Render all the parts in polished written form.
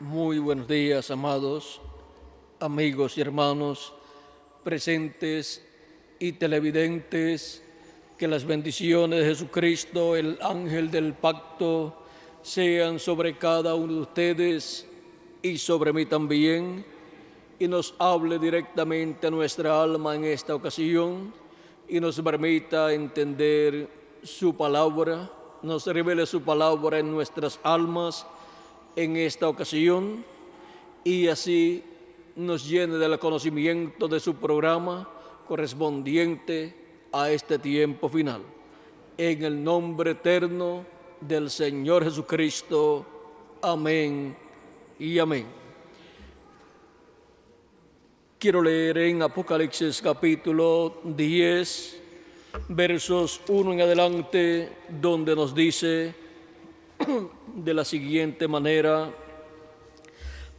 Muy buenos días, amados amigos y hermanos presentes y televidentes. Que las bendiciones de Jesucristo, el ángel del pacto, sean sobre cada uno de ustedes y sobre mí también, y nos hable directamente a nuestra alma en esta ocasión y nos permita entender su palabra, nos revele su palabra en nuestras almas en esta ocasión, y así nos llene del conocimiento de su programa correspondiente a este tiempo final. En el nombre eterno del Señor Jesucristo. Amén y amén. Quiero leer en Apocalipsis capítulo 10, versos 1 en adelante, donde nos dice de la siguiente manera: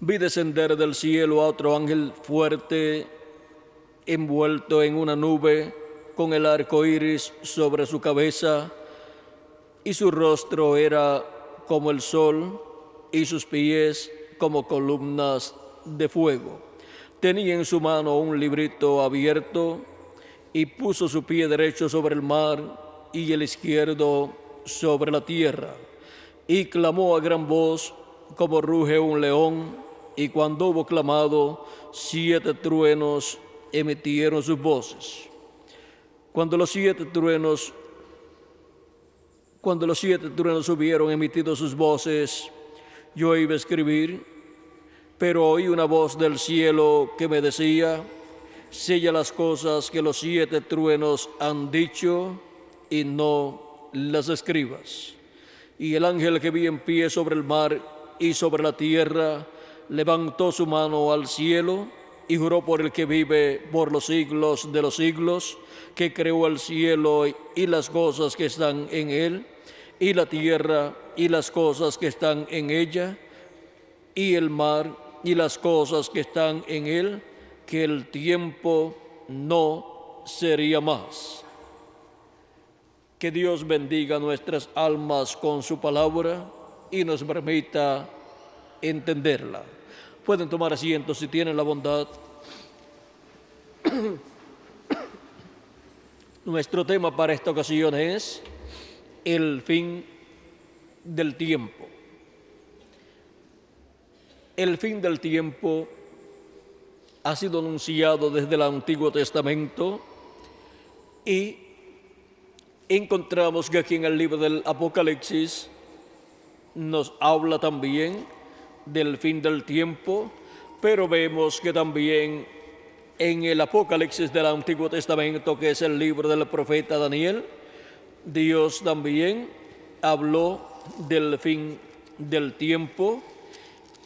vi descender del cielo a otro ángel fuerte, envuelto en una nube, con el arco iris sobre su cabeza, y su rostro era como el sol, y sus pies como columnas de fuego. Tenía en su mano un librito abierto, y puso su pie derecho sobre el mar y el izquierdo sobre la tierra. Y clamó a gran voz, como ruge un león, y cuando hubo clamado, 7 truenos emitieron sus voces. Cuando los siete truenos hubieron emitido sus voces, yo iba a escribir, pero oí una voz del cielo que me decía: sella las cosas que los 7 truenos han dicho y no las escribas. Y el ángel que vi en pie sobre el mar y sobre la tierra levantó su mano al cielo y juró por el que vive por los siglos de los siglos, que creó el cielo y las cosas que están en él, y la tierra y las cosas que están en ella, y el mar y las cosas que están en él, que el tiempo no sería más. Que Dios bendiga nuestras almas con su palabra y nos permita entenderla. Pueden tomar asiento si tienen la bondad. Nuestro tema para esta ocasión es el fin del tiempo. El fin del tiempo ha sido anunciado desde el Antiguo Testamento, y encontramos que aquí en el libro del Apocalipsis nos habla también del fin del tiempo, pero vemos que también en el Apocalipsis del Antiguo Testamento, que es el libro del profeta Daniel, Dios también habló del fin del tiempo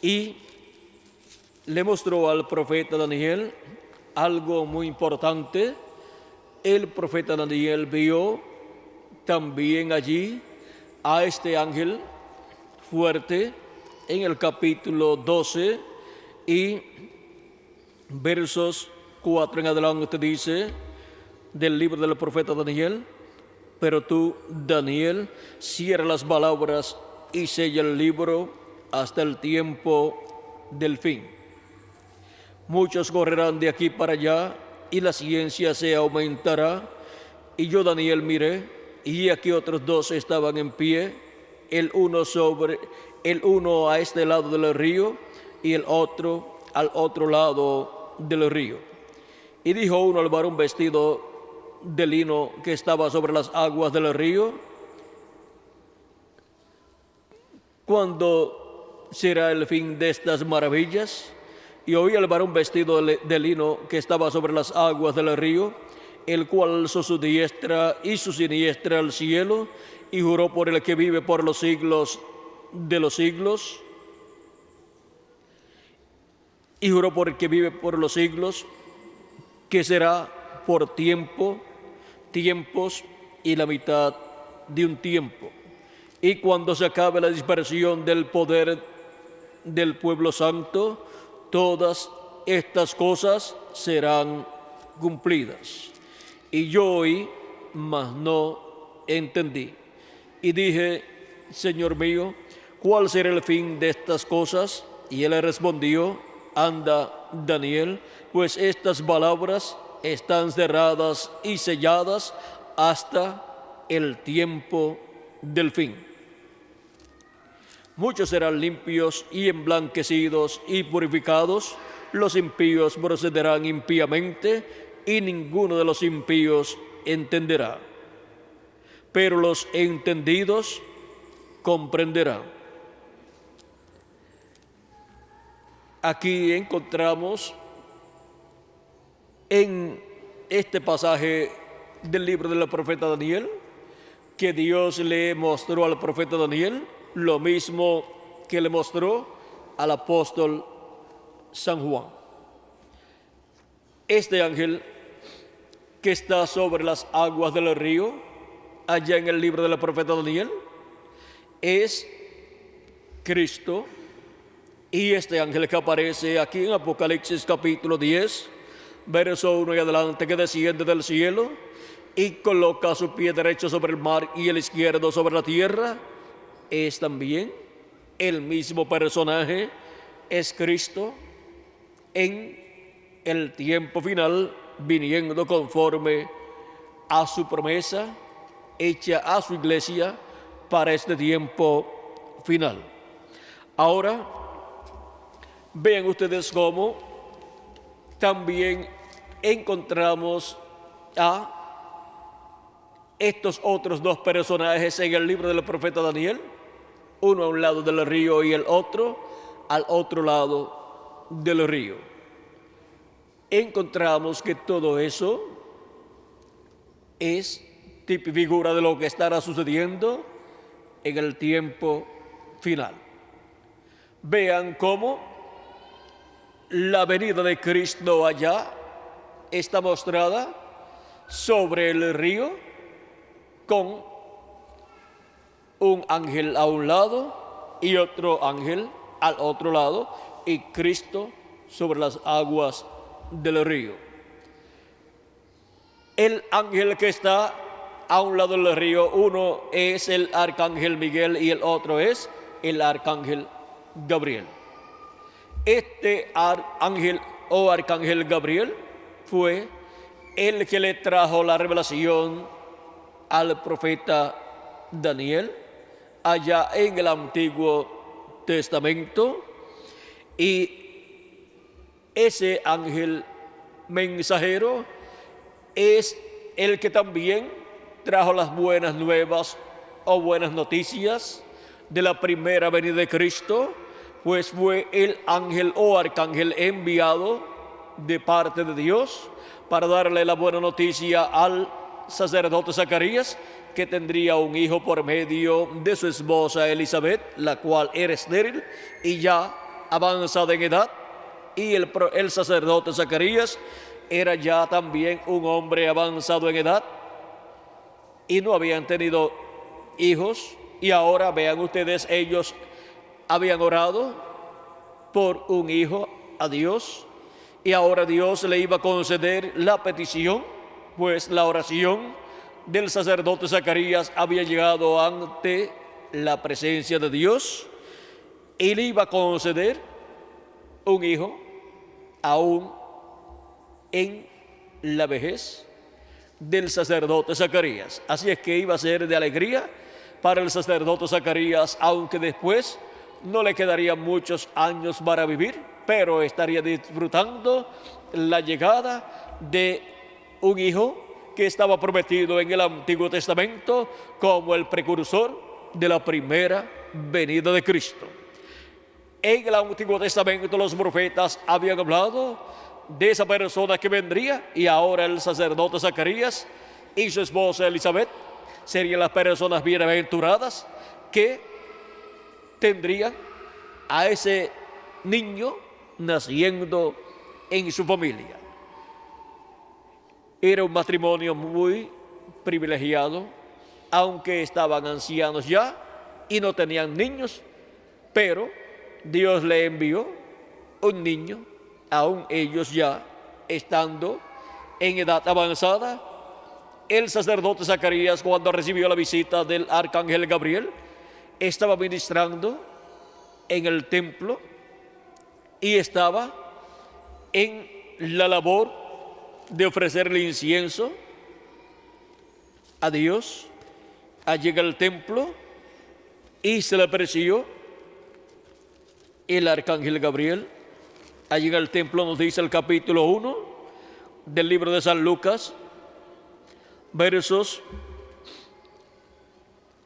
y le mostró al profeta Daniel algo muy importante. El profeta Daniel vio también allí a este ángel fuerte en el capítulo 12 y versos 4 en adelante dice del libro del profeta Daniel: pero tú, Daniel, cierra las palabras y sella el libro hasta el tiempo del fin. Muchos correrán de aquí para allá y la ciencia se aumentará. Y yo, Daniel, miré, y aquí otros 2 estaban en pie, el uno a este lado del río y el otro al otro lado del río. Y dijo uno al varón vestido de lino que estaba sobre las aguas del río: ¿cuándo será el fin de estas maravillas? Y oí al varón vestido de lino que estaba sobre las aguas del río, el cual alzó su diestra y su siniestra al cielo, y juró por el que vive por los siglos de los siglos, y juró por el que vive por los siglos, que será por tiempos y la mitad de un tiempo. Y cuando se acabe la dispersión del poder del pueblo santo, todas estas cosas serán cumplidas. Y yo oí, mas no entendí. Y dije: Señor mío, ¿cuál será el fin de estas cosas? Y él le respondió: anda, Daniel, pues estas palabras están cerradas y selladas hasta el tiempo del fin. Muchos serán limpios y emblanquecidos y purificados, los impíos procederán impíamente, y ninguno de los impíos entenderá. Pero los entendidos comprenderán. Aquí encontramos en este pasaje del libro del profeta Daniel que Dios le mostró al profeta Daniel lo mismo que le mostró al apóstol San Juan. Este ángel que está sobre las aguas del río, allá en el libro del profeta Daniel, es Cristo. Y este ángel que aparece aquí en Apocalipsis capítulo 10, verso 1 y adelante, que desciende del cielo y coloca su pie derecho sobre el mar y el izquierdo sobre la tierra, es también el mismo personaje, es Cristo en el tiempo final, viniendo conforme a su promesa hecha a su iglesia para este tiempo final. Ahora, vean ustedes cómo también encontramos a estos otros dos personajes en el libro del profeta Daniel, uno a un lado del río y el otro al otro lado del río. Encontramos que todo eso es figura de lo que estará sucediendo en el tiempo final. Vean cómo la venida de Cristo allá está mostrada sobre el río con un ángel a un lado y otro ángel al otro lado, y Cristo sobre las aguas del río. El ángel que está a un lado del río, uno es el arcángel Miguel y el otro es el arcángel Gabriel. Este ángel o arcángel Gabriel fue el que le trajo la revelación al profeta Daniel allá en el Antiguo Testamento, y ese ángel mensajero es el que también trajo las buenas nuevas o buenas noticias de la primera venida de Cristo, pues fue el ángel o arcángel enviado de parte de Dios para darle la buena noticia al sacerdote Zacarías, que tendría un hijo por medio de su esposa Elizabeth, la cual era estéril y ya avanzada en edad, y el sacerdote Zacarías era ya también un hombre avanzado en edad y no habían tenido hijos, y ahora vean ustedes, ellos habían orado por un hijo a Dios, y ahora Dios le iba a conceder la petición, pues la oración del sacerdote Zacarías había llegado ante la presencia de Dios y le iba a conceder un hijo aún en la vejez del sacerdote Zacarías. Así es que iba a ser de alegría para el sacerdote Zacarías, aunque después no le quedarían muchos años para vivir, pero estaría disfrutando la llegada de un hijo que estaba prometido en el Antiguo Testamento como el precursor de la primera venida de Cristo. En el Antiguo Testamento los profetas habían hablado de esa persona que vendría, y ahora el sacerdote Zacarías y su esposa Elizabeth serían las personas bienaventuradas que tendrían a ese niño naciendo en su familia. Era un matrimonio muy privilegiado, aunque estaban ancianos ya y no tenían niños, pero Dios le envió un niño, aún ellos ya estando en edad avanzada. El sacerdote Zacarías, cuando recibió la visita del arcángel Gabriel, estaba ministrando en el templo y estaba en la labor de ofrecerle incienso a Dios. Allí en el templo, y se le apareció el arcángel Gabriel. Allí en el templo nos dice el capítulo 1 del libro de San Lucas, versos,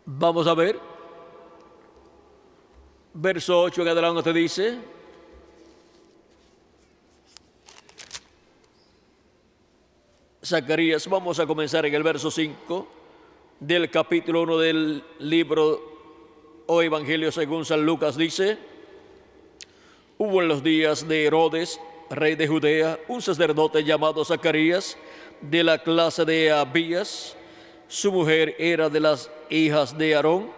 vamos a ver, verso 8 en adelante dice: Zacarías, vamos a comenzar en el verso 5 del capítulo 1 del libro o Evangelio según San Lucas. Dice: hubo en los días de Herodes, rey de Judea, un sacerdote llamado Zacarías, de la clase de Abías. Su mujer era de las hijas de Aarón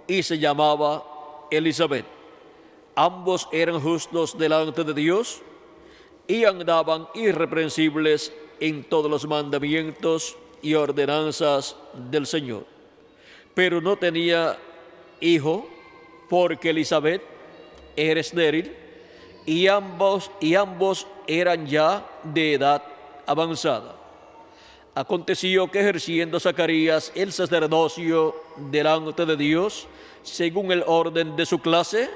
y se llamaba Elizabeth. Ambos eran justos delante de Dios y andaban irreprensibles en todos los mandamientos y ordenanzas del Señor. Pero no tenía hijo porque Elizabeth era estéril y ambos eran ya de edad avanzada. Aconteció que ejerciendo Zacarías el sacerdocio delante de Dios, según el orden de su clase,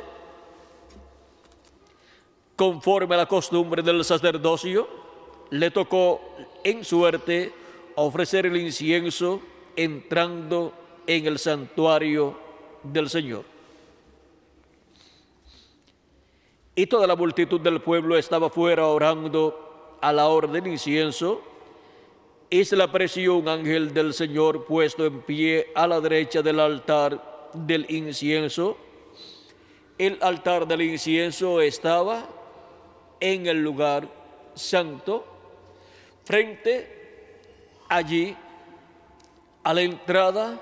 conforme a la costumbre del sacerdocio, le tocó en suerte ofrecer el incienso entrando en el santuario del Señor. Y toda la multitud del pueblo estaba fuera orando a la hora del incienso, y se le apareció un ángel del Señor puesto en pie a la derecha del altar del incienso. El altar del incienso estaba en el lugar santo, frente allí a la entrada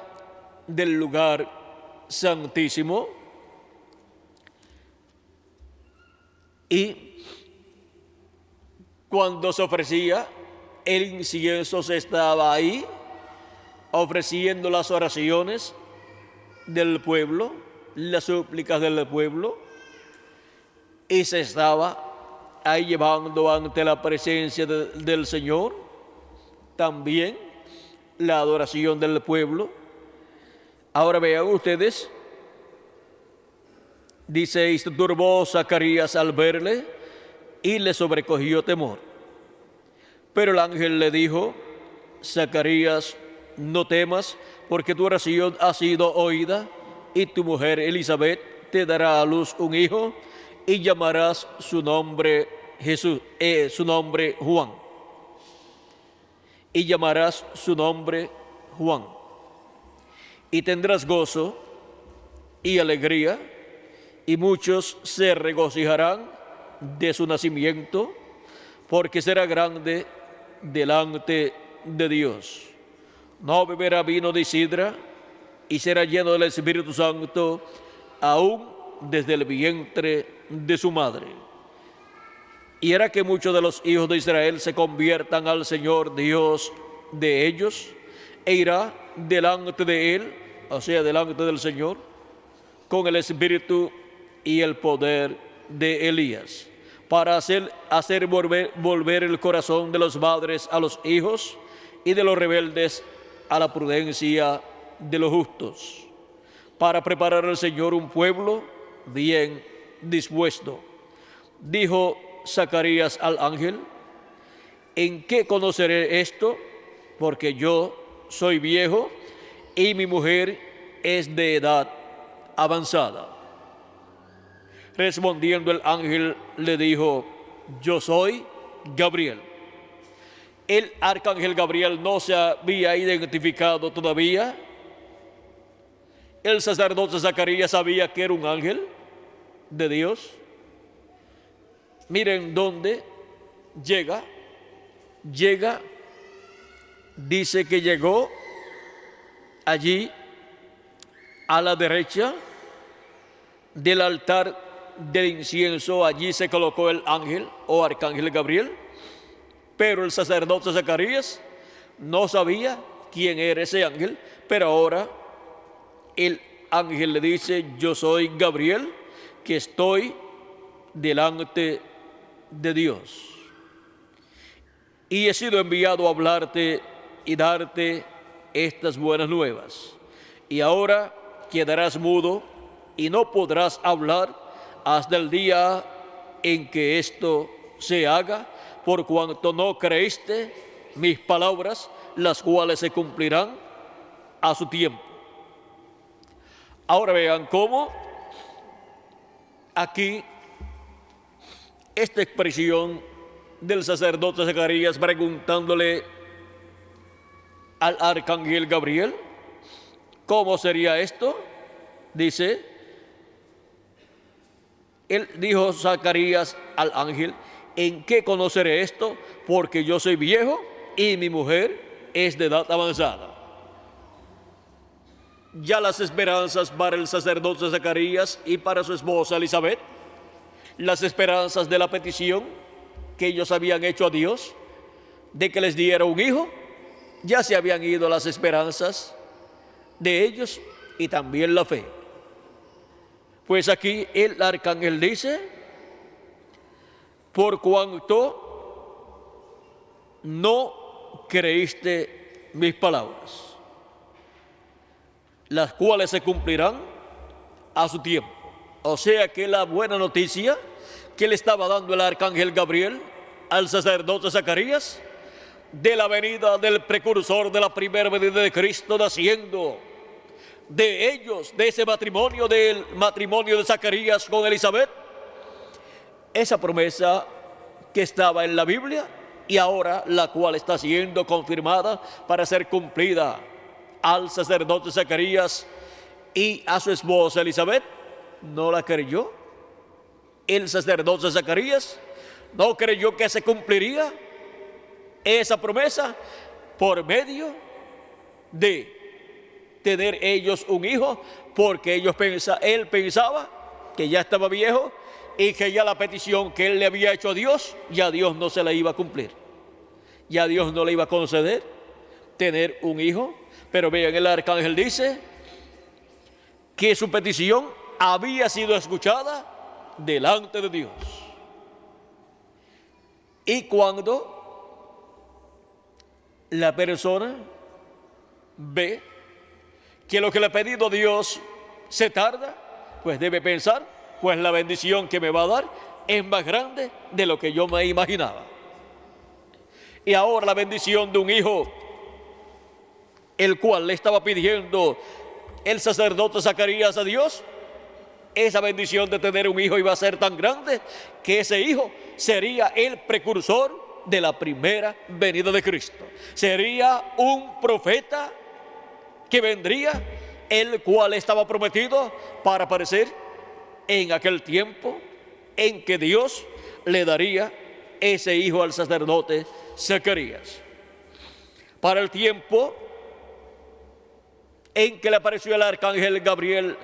del lugar santísimo, y cuando se ofrecía el incienso, se estaba ahí ofreciendo las oraciones del pueblo, las súplicas del pueblo, y se estaba ahí llevando ante la presencia del Señor también la adoración del pueblo. Ahora vean ustedes, dice: y se turbó Zacarías al verle y le sobrecogió temor. Pero el ángel le dijo: Zacarías, no temas, porque tu oración ha sido oída, y tu mujer Elizabeth te dará a luz un hijo, y llamarás su nombre su nombre Juan. Y llamarás su nombre Juan. Y tendrás gozo y alegría, y muchos se regocijarán de su nacimiento, porque será grande delante de Dios. No beberá vino de sidra, y será lleno del Espíritu Santo aún desde el vientre de su madre. Y hará que muchos de los hijos de Israel se conviertan al Señor Dios de ellos, e irá delante de Él, o sea, delante del Señor, con el espíritu y el poder de Elías, para hacer volver el corazón de los padres a los hijos, y de los rebeldes a la prudencia de los justos, para preparar al Señor un pueblo bien dispuesto. Dijo Zacarías al ángel: ¿en qué conoceré esto? Porque yo soy viejo y mi mujer es de edad avanzada. Respondiendo el ángel le dijo: yo soy Gabriel. El arcángel Gabriel no se había identificado todavía. El sacerdote Zacarías sabía que era un ángel de Dios. Miren dónde llega, dice que llegó allí a la derecha del altar del incienso. Allí se colocó el ángel o arcángel Gabriel, pero el sacerdote Zacarías no sabía quién era ese ángel. Pero ahora el ángel le dice: yo soy Gabriel, que estoy delante de Dios. Y he sido enviado a hablarte y darte estas buenas nuevas. Y ahora quedarás mudo y no podrás hablar hasta el día en que esto se haga, por cuanto no creíste mis palabras, las cuales se cumplirán a su tiempo. Ahora vean cómo aquí esta expresión del sacerdote Zacarías preguntándole al arcángel Gabriel, ¿cómo sería esto? Dice, él dijo Zacarías al ángel, ¿en qué conoceré esto? Porque yo soy viejo y mi mujer es de edad avanzada. Ya las esperanzas para el sacerdote Zacarías y para su esposa Elizabeth, las esperanzas de la petición que ellos habían hecho a Dios, de que les diera un hijo, ya se habían ido las esperanzas de ellos y también la fe. Pues aquí el arcángel dice, por cuanto no creíste mis palabras, las cuales se cumplirán a su tiempo. O sea que la buena noticia que le estaba dando el arcángel Gabriel al sacerdote Zacarías de la venida del precursor de la primera venida de Cristo naciendo de ellos, de ese matrimonio, del matrimonio de Zacarías con Elizabeth, esa promesa que estaba en la Biblia y ahora la cual está siendo confirmada para ser cumplida al sacerdote Zacarías y a su esposa Elizabeth, no la creyó. El sacerdote Zacarías no creyó que se cumpliría esa promesa por medio de tener ellos un hijo, porque él pensaba que ya estaba viejo y que ya la petición que él le había hecho a Dios, ya Dios no se la iba a cumplir, ya Dios no le iba a conceder tener un hijo. Pero vean, el arcángel dice que su petición había sido escuchada delante de Dios. Y cuando la persona ve que lo que le ha pedido a Dios se tarda, pues debe pensar, pues la bendición que me va a dar es más grande de lo que yo me imaginaba. Y ahora la bendición de un hijo, el cual le estaba pidiendo el sacerdote Zacarías a Dios, esa bendición de tener un hijo iba a ser tan grande que ese hijo sería el precursor de la primera venida de Cristo. Sería un profeta que vendría, el cual estaba prometido para aparecer en aquel tiempo en que Dios le daría ese hijo al sacerdote Zacarías. Para el tiempo en que le apareció el arcángel Gabriel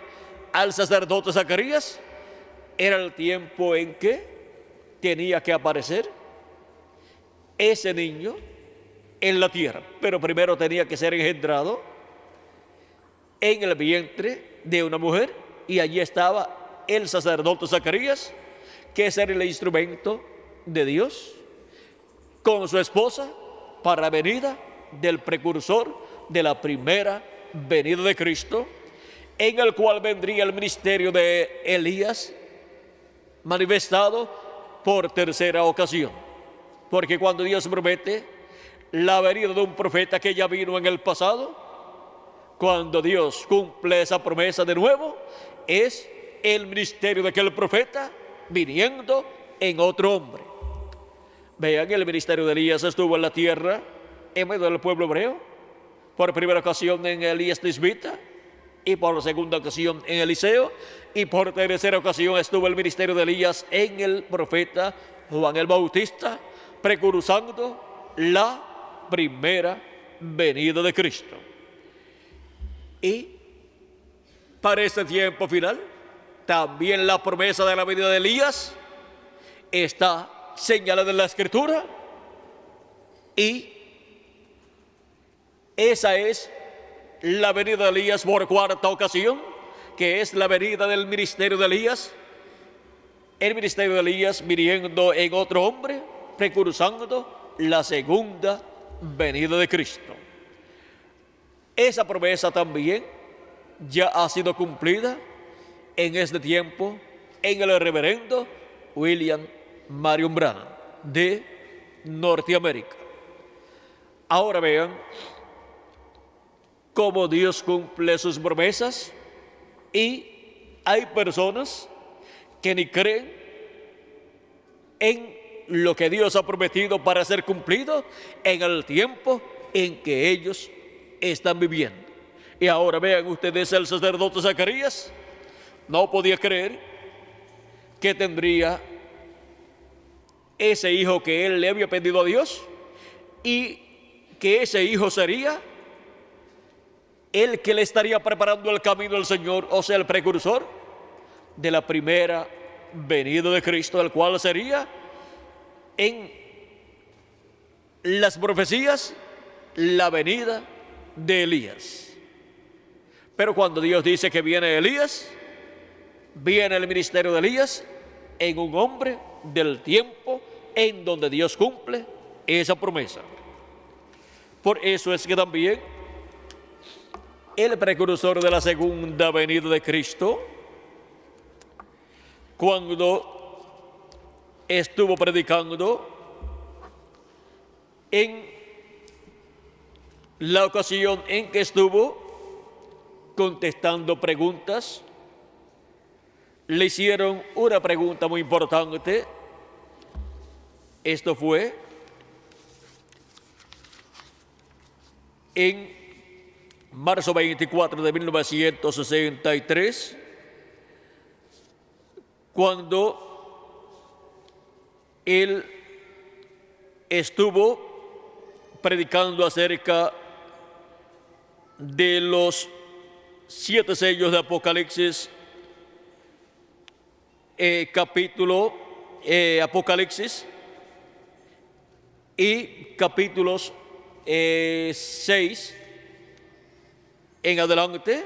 al sacerdote Zacarías, era el tiempo en que tenía que aparecer ese niño en la tierra, pero primero tenía que ser engendrado en el vientre de una mujer, y allí estaba el sacerdote Zacarías, que es el instrumento de Dios, con su esposa para la venida del precursor de la primera venida de Cristo, en el cual vendría el ministerio de Elías manifestado por tercera ocasión. Porque cuando Dios promete la venida de un profeta que ya vino en el pasado, cuando Dios cumple esa promesa de nuevo, es el ministerio de aquel profeta viniendo en otro hombre. Vean, el ministerio de Elías estuvo en la tierra en medio del pueblo hebreo, por primera ocasión en Elías Tisbita, y por segunda ocasión en Eliseo, y por tercera ocasión estuvo el ministerio de Elías en el profeta Juan el Bautista, precursando la primera venida de Cristo. Y para este tiempo final, también la promesa de la venida de Elías está señalada en la Escritura, y esa es la venida de Elías por cuarta ocasión, que es la venida del ministerio de Elías el ministerio de Elías viniendo en otro hombre, precursando la segunda venida de Cristo. Esa promesa también ya ha sido cumplida en este tiempo en el reverendo William Marion Branham de Norteamérica. Ahora vean cómo Dios cumple sus promesas, y hay personas que ni creen en lo que Dios ha prometido para ser cumplido en el tiempo en que ellos están viviendo. Y ahora vean ustedes, el sacerdote Zacarías no podía creer que tendría ese hijo que él le había pedido a Dios, y que ese hijo sería el que le estaría preparando el camino al Señor, o sea, el precursor de la primera venida de Cristo, el cual sería en las profecías la venida de Elías. Pero cuando Dios dice que viene Elías, viene el ministerio de Elías en un hombre del tiempo en donde Dios cumple esa promesa. Por eso es que también el precursor de la segunda venida de Cristo, cuando estuvo predicando en la ocasión en que estuvo contestando preguntas, le hicieron una pregunta muy importante. Esto fue en marzo 24 de 1963, cuando él estuvo predicando acerca de los 7 sellos de Apocalipsis, Apocalipsis y capítulos 6 en adelante,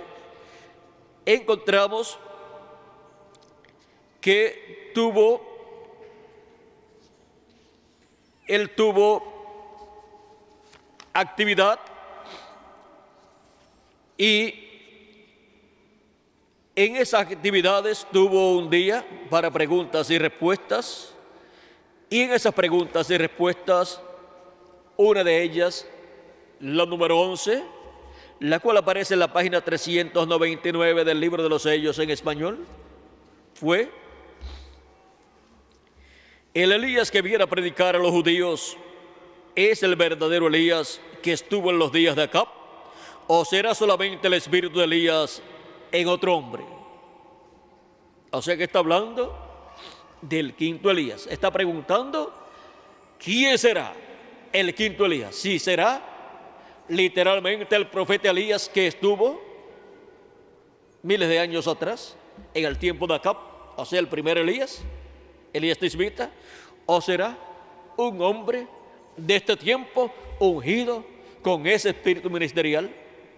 encontramos que él tuvo actividad, y en esas actividades tuvo un día para preguntas y respuestas, y en esas preguntas y respuestas, una de ellas, la número 11, la cual aparece en la página 399 del libro de los sellos en español, fue: el Elías que viene a predicar a los judíos, ¿es el verdadero Elías que estuvo en los días de Acab, o será solamente el espíritu de Elías en otro hombre? O sea que está hablando del quinto Elías. Está preguntando quién será el quinto Elías. Si será literalmente el profeta Elías que estuvo miles de años atrás, en el tiempo de Acab, o sea, el primer Elías, Elías Tisbita, o será un hombre de este tiempo ungido con ese espíritu ministerial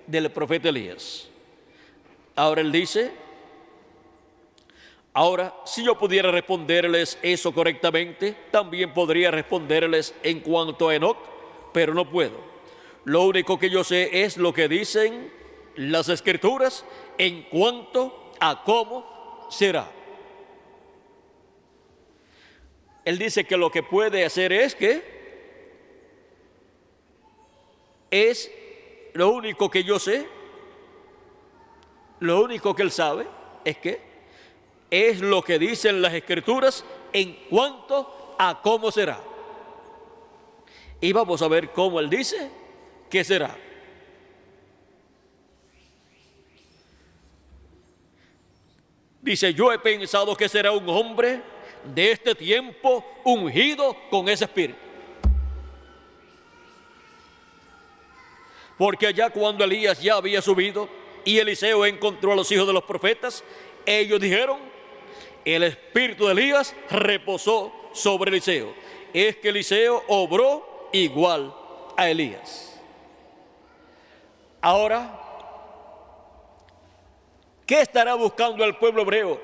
del profeta Elías. Ahora él dice: ahora, si yo pudiera responderles eso correctamente, también podría responderles en cuanto a Enoc, pero no puedo. Lo único que yo sé es lo que dicen las Escrituras en cuanto a cómo será. Él dice que lo que puede hacer es lo único que yo sé, lo único que él sabe es lo que dicen las Escrituras en cuanto a cómo será. Y vamos a ver cómo él dice que será. Dice: yo he pensado que será un hombre de este tiempo ungido con ese espíritu. Porque allá cuando Elías ya había subido y Eliseo encontró a los hijos de los profetas, ellos dijeron: el espíritu de Elías reposó sobre Eliseo. Es que Eliseo obró igual a Elías. Ahora, ¿qué estará buscando el pueblo hebreo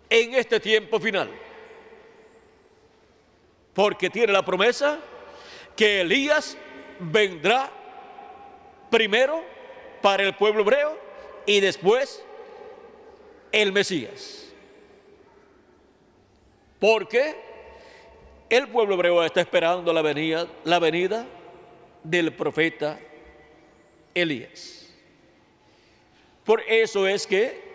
en este tiempo final. Porque tiene la promesa que Elías vendrá primero para el pueblo hebreo y después el Mesías. Porque el pueblo hebreo está esperando la venida del profeta Elías. Por eso es que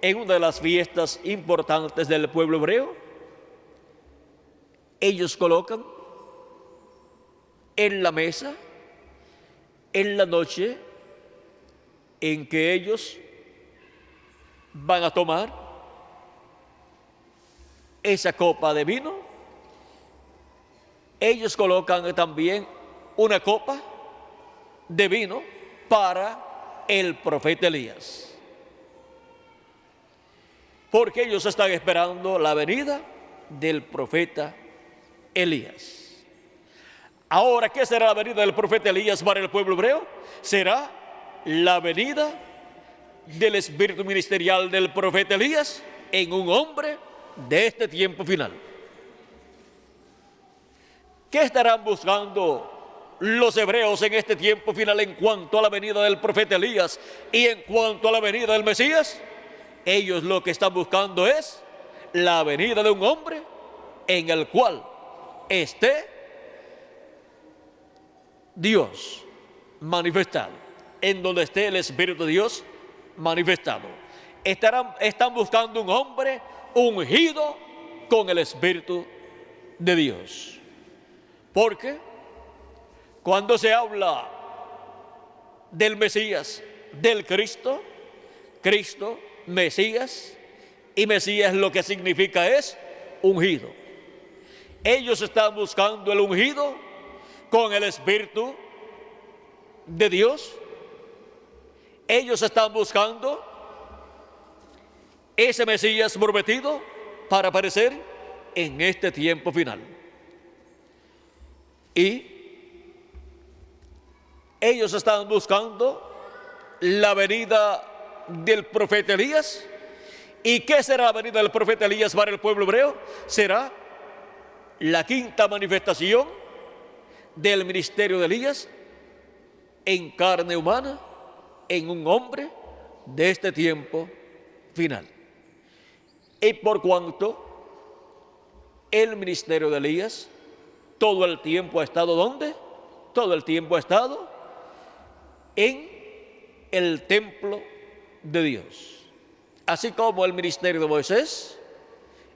en una de las fiestas importantes del pueblo hebreo, ellos colocan en la mesa, en la noche en que ellos van a tomar esa copa de vino, ellos colocan también una copa de vino para el profeta Elías. Porque ellos están esperando la venida del profeta Elías. Ahora, ¿qué será la venida del profeta Elías para el pueblo hebreo? Será la venida del espíritu ministerial del profeta Elías en un hombre de este tiempo final. ¿Qué estarán buscando los hebreos en este tiempo final en cuanto a la venida del profeta Elías y en cuanto a la venida del Mesías? Ellos lo que están buscando es la venida de un hombre en el cual esté Dios manifestado, en donde esté el Espíritu de Dios manifestado. Están buscando un hombre ungido con el Espíritu de Dios. Porque cuando se habla del Mesías, del Cristo, Mesías, y Mesías lo que significa es ungido. Ellos están buscando el ungido con el Espíritu de Dios. Ellos están buscando ese Mesías prometido para aparecer en este tiempo final. Y ellos están buscando la venida del profeta Elías. ¿Y qué será la venida del profeta Elías para el pueblo hebreo? Será la quinta manifestación del ministerio de Elías en carne humana, en un hombre de este tiempo final. Y por cuanto el ministerio de Elías todo el tiempo ha estado ¿dónde? Todo el tiempo ha estado en el templo de Dios. Así como el ministerio de Moisés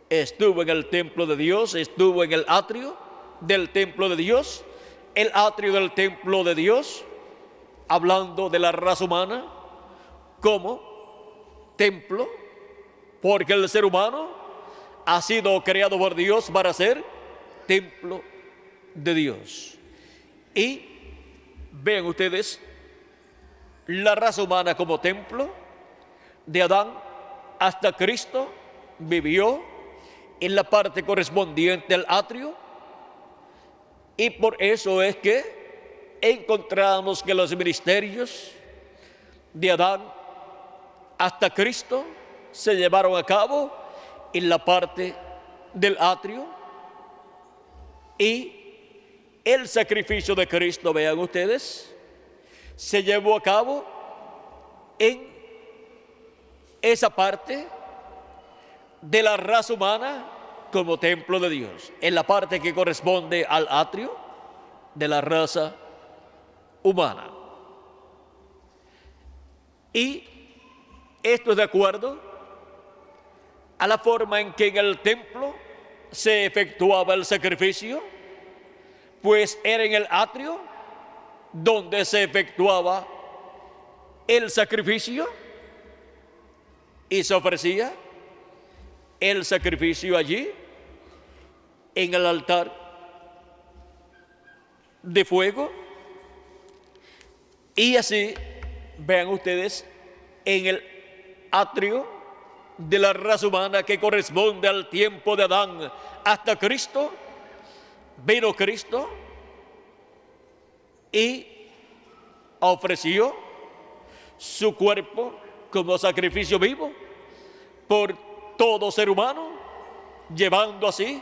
estuvo en el templo de Dios, estuvo en el atrio del templo de Dios, el atrio del templo de Dios, hablando de la raza humana como templo, porque el ser humano ha sido creado por Dios para ser templo de Dios. Y vean ustedes, la raza humana como templo, de Adán hasta Cristo, vivió en la parte correspondiente al atrio, y por eso es que encontramos que los ministerios de Adán hasta Cristo se llevaron a cabo en la parte del atrio, y el sacrificio de Cristo, vean ustedes, se llevó a cabo en esa parte de la raza humana como templo de Dios, en la parte que corresponde al atrio de la raza humana. Y esto es de acuerdo a la forma en que en el templo se efectuaba el sacrificio, pues era en el atrio donde se efectuaba el sacrificio y se ofrecía el sacrificio allí en el altar de fuego. Y así, vean ustedes, en el atrio de la raza humana que corresponde al tiempo de Adán hasta Cristo, vino Cristo y ofreció su cuerpo como sacrificio vivo por todo ser humano, llevando así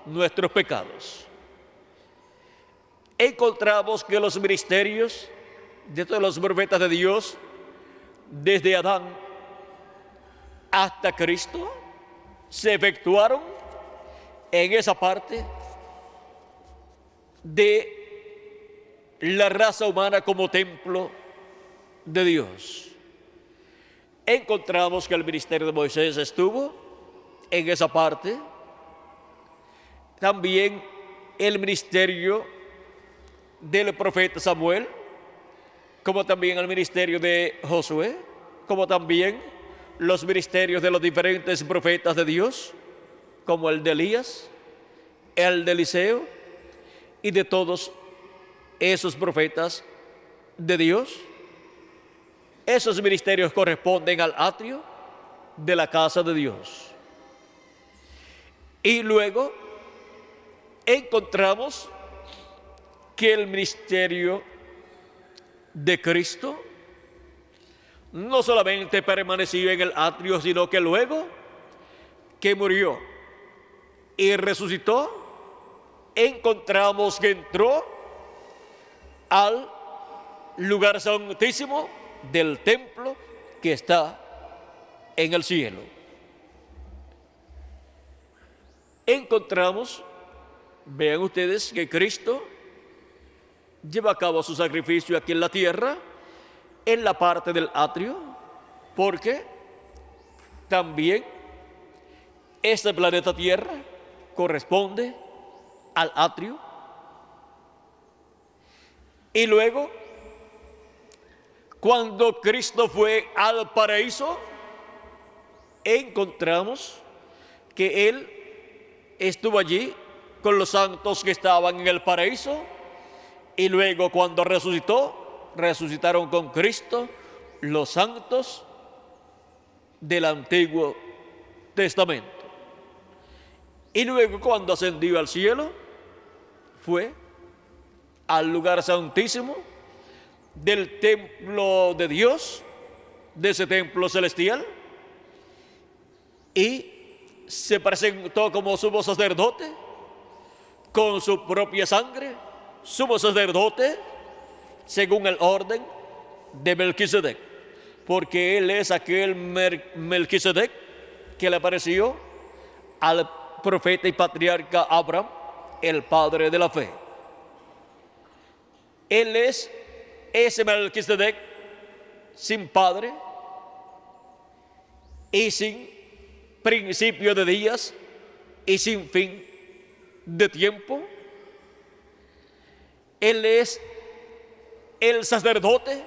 nuestros pecados. Encontramos que los ministerios de todos los profetas de Dios, desde Adán hasta Cristo, se efectuaron en esa parte de la raza humana como templo de Dios. Encontramos que el ministerio de Moisés estuvo en esa parte. También el ministerio del profeta Samuel, como también el ministerio de Josué, como también los ministerios de los diferentes profetas de Dios, como el de Elías, el de Eliseo y de todos esos profetas de Dios. Esos ministerios corresponden al atrio de la casa de Dios. Y luego encontramos que el ministerio de Cristo no solamente permaneció en el atrio, sino que luego que murió y resucitó, encontramos que entró al lugar santísimo del templo que está en el cielo. Encontramos, vean ustedes, que Cristo lleva a cabo su sacrificio aquí en la tierra, en la parte del atrio, porque también este planeta Tierra corresponde al atrio. Y luego, cuando Cristo fue al paraíso, encontramos que Él estuvo allí con los santos que estaban en el paraíso, y luego cuando resucitó, resucitaron con Cristo los santos del Antiguo Testamento. Y luego cuando ascendió al cielo, fue al lugar santísimo del templo de Dios, de ese templo celestial, y se presentó como sumo sacerdote con su propia sangre, sumo sacerdote según el orden de Melquisedec, porque él es aquel Melquisedec que le apareció al profeta y patriarca Abraham, el padre de la fe. Él es ese Melquisedec sin padre y sin principio de días y sin fin de tiempo. Él es el sacerdote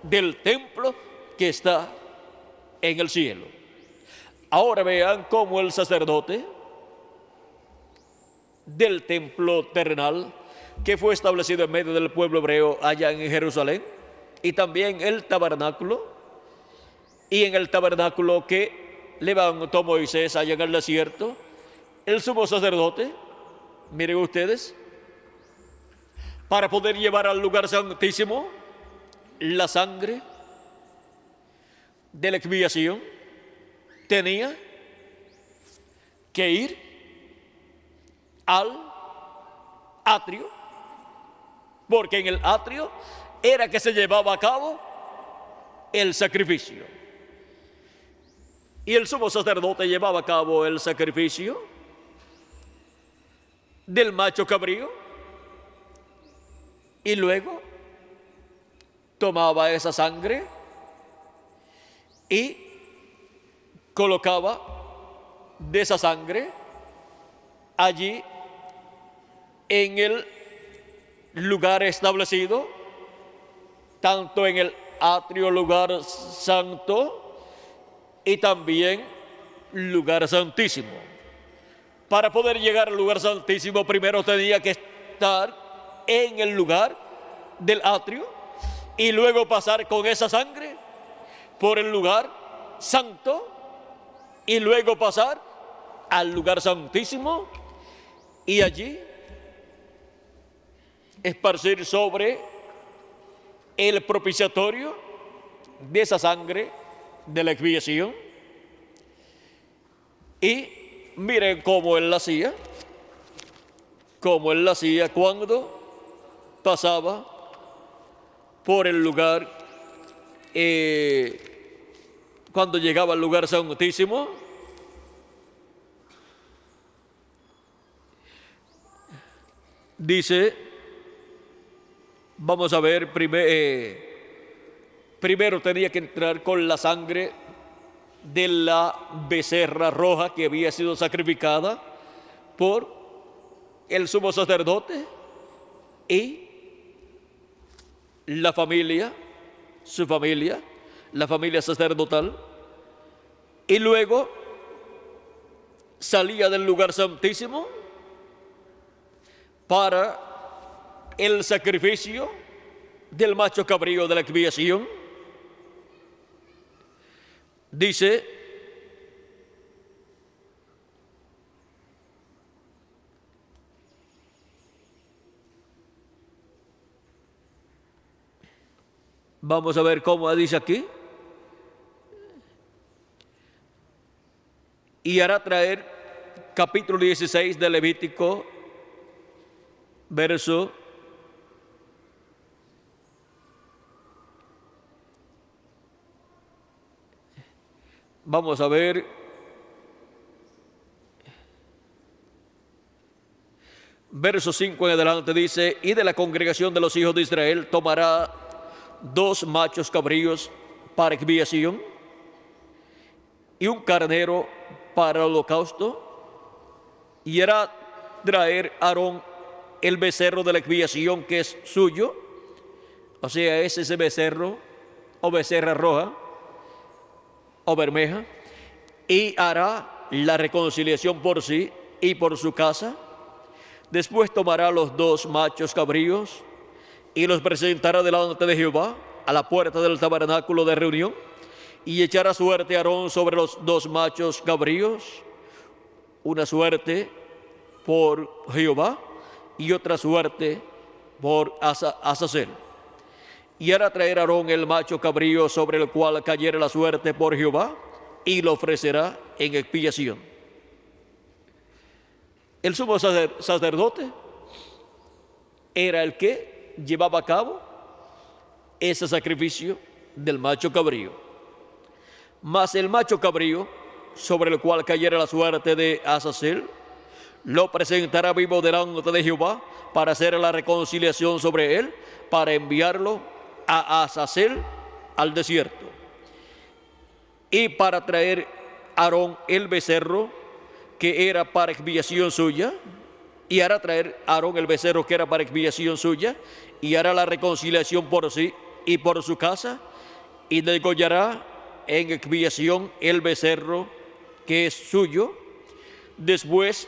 del templo que está en el cielo. Ahora vean cómo el sacerdote del templo terrenal que fue establecido en medio del pueblo hebreo allá en Jerusalén, y también el tabernáculo, y en el tabernáculo que levantó Moisés allá en el desierto, el sumo sacerdote, miren ustedes, para poder llevar al lugar santísimo la sangre de la expiación, tenía que ir al atrio, porque en el atrio era que se llevaba a cabo el sacrificio. Y el sumo sacerdote llevaba a cabo el sacrificio del macho cabrío, y luego tomaba esa sangre y colocaba de esa sangre allí en el lugar establecido, tanto en el atrio, lugar santo, y también lugar santísimo. Para poder llegar al lugar santísimo, primero tenía que estar en el lugar del atrio y luego pasar con esa sangre por el lugar santo y luego pasar al lugar santísimo y allí esparcir sobre el propiciatorio de esa sangre de la expiación, Y miren cómo él lo hacía, cuando pasaba por el lugar, cuando llegaba al lugar santísimo. Dice, vamos a ver, primero tenía que entrar con la sangre de la becerra roja que había sido sacrificada por el sumo sacerdote y la familia, su familia, la familia sacerdotal, y luego salía del lugar santísimo para el sacrificio del macho cabrío de la expiación. Dice, vamos a ver cómo dice aquí. Y hará traer, capítulo 16 de Levítico, verso vamos a ver verso 5 en adelante. Dice, y de la congregación de los hijos de Israel tomará 2 machos cabríos para expiación y un carnero para el holocausto, y hará traer Aarón el becerro de la expiación que es suyo, o sea, es ese becerro o becerra roja o bermeja, y hará la reconciliación por sí y por su casa. Después tomará los 2 machos cabríos y los presentará delante de Jehová a la puerta del tabernáculo de reunión, y echará suerte a Aarón sobre los 2 machos cabríos, una suerte por Jehová y otra suerte por Azazel. Y hará traer a Aarón el macho cabrío sobre el cual cayere la suerte por Jehová, y lo ofrecerá en expiación. El sumo sacerdote era el que llevaba a cabo ese sacrificio del macho cabrío. Mas el macho cabrío sobre el cual cayera la suerte de Azazel, lo presentará vivo delante de Jehová para hacer la reconciliación sobre él, para enviarlo a Azazel al desierto. Y para traer Aarón el becerro que era para expiación suya, y hará traer Aarón el becerro que era para expiación suya, y hará la reconciliación por sí y por su casa, y degollará en expiación el becerro que es suyo. Después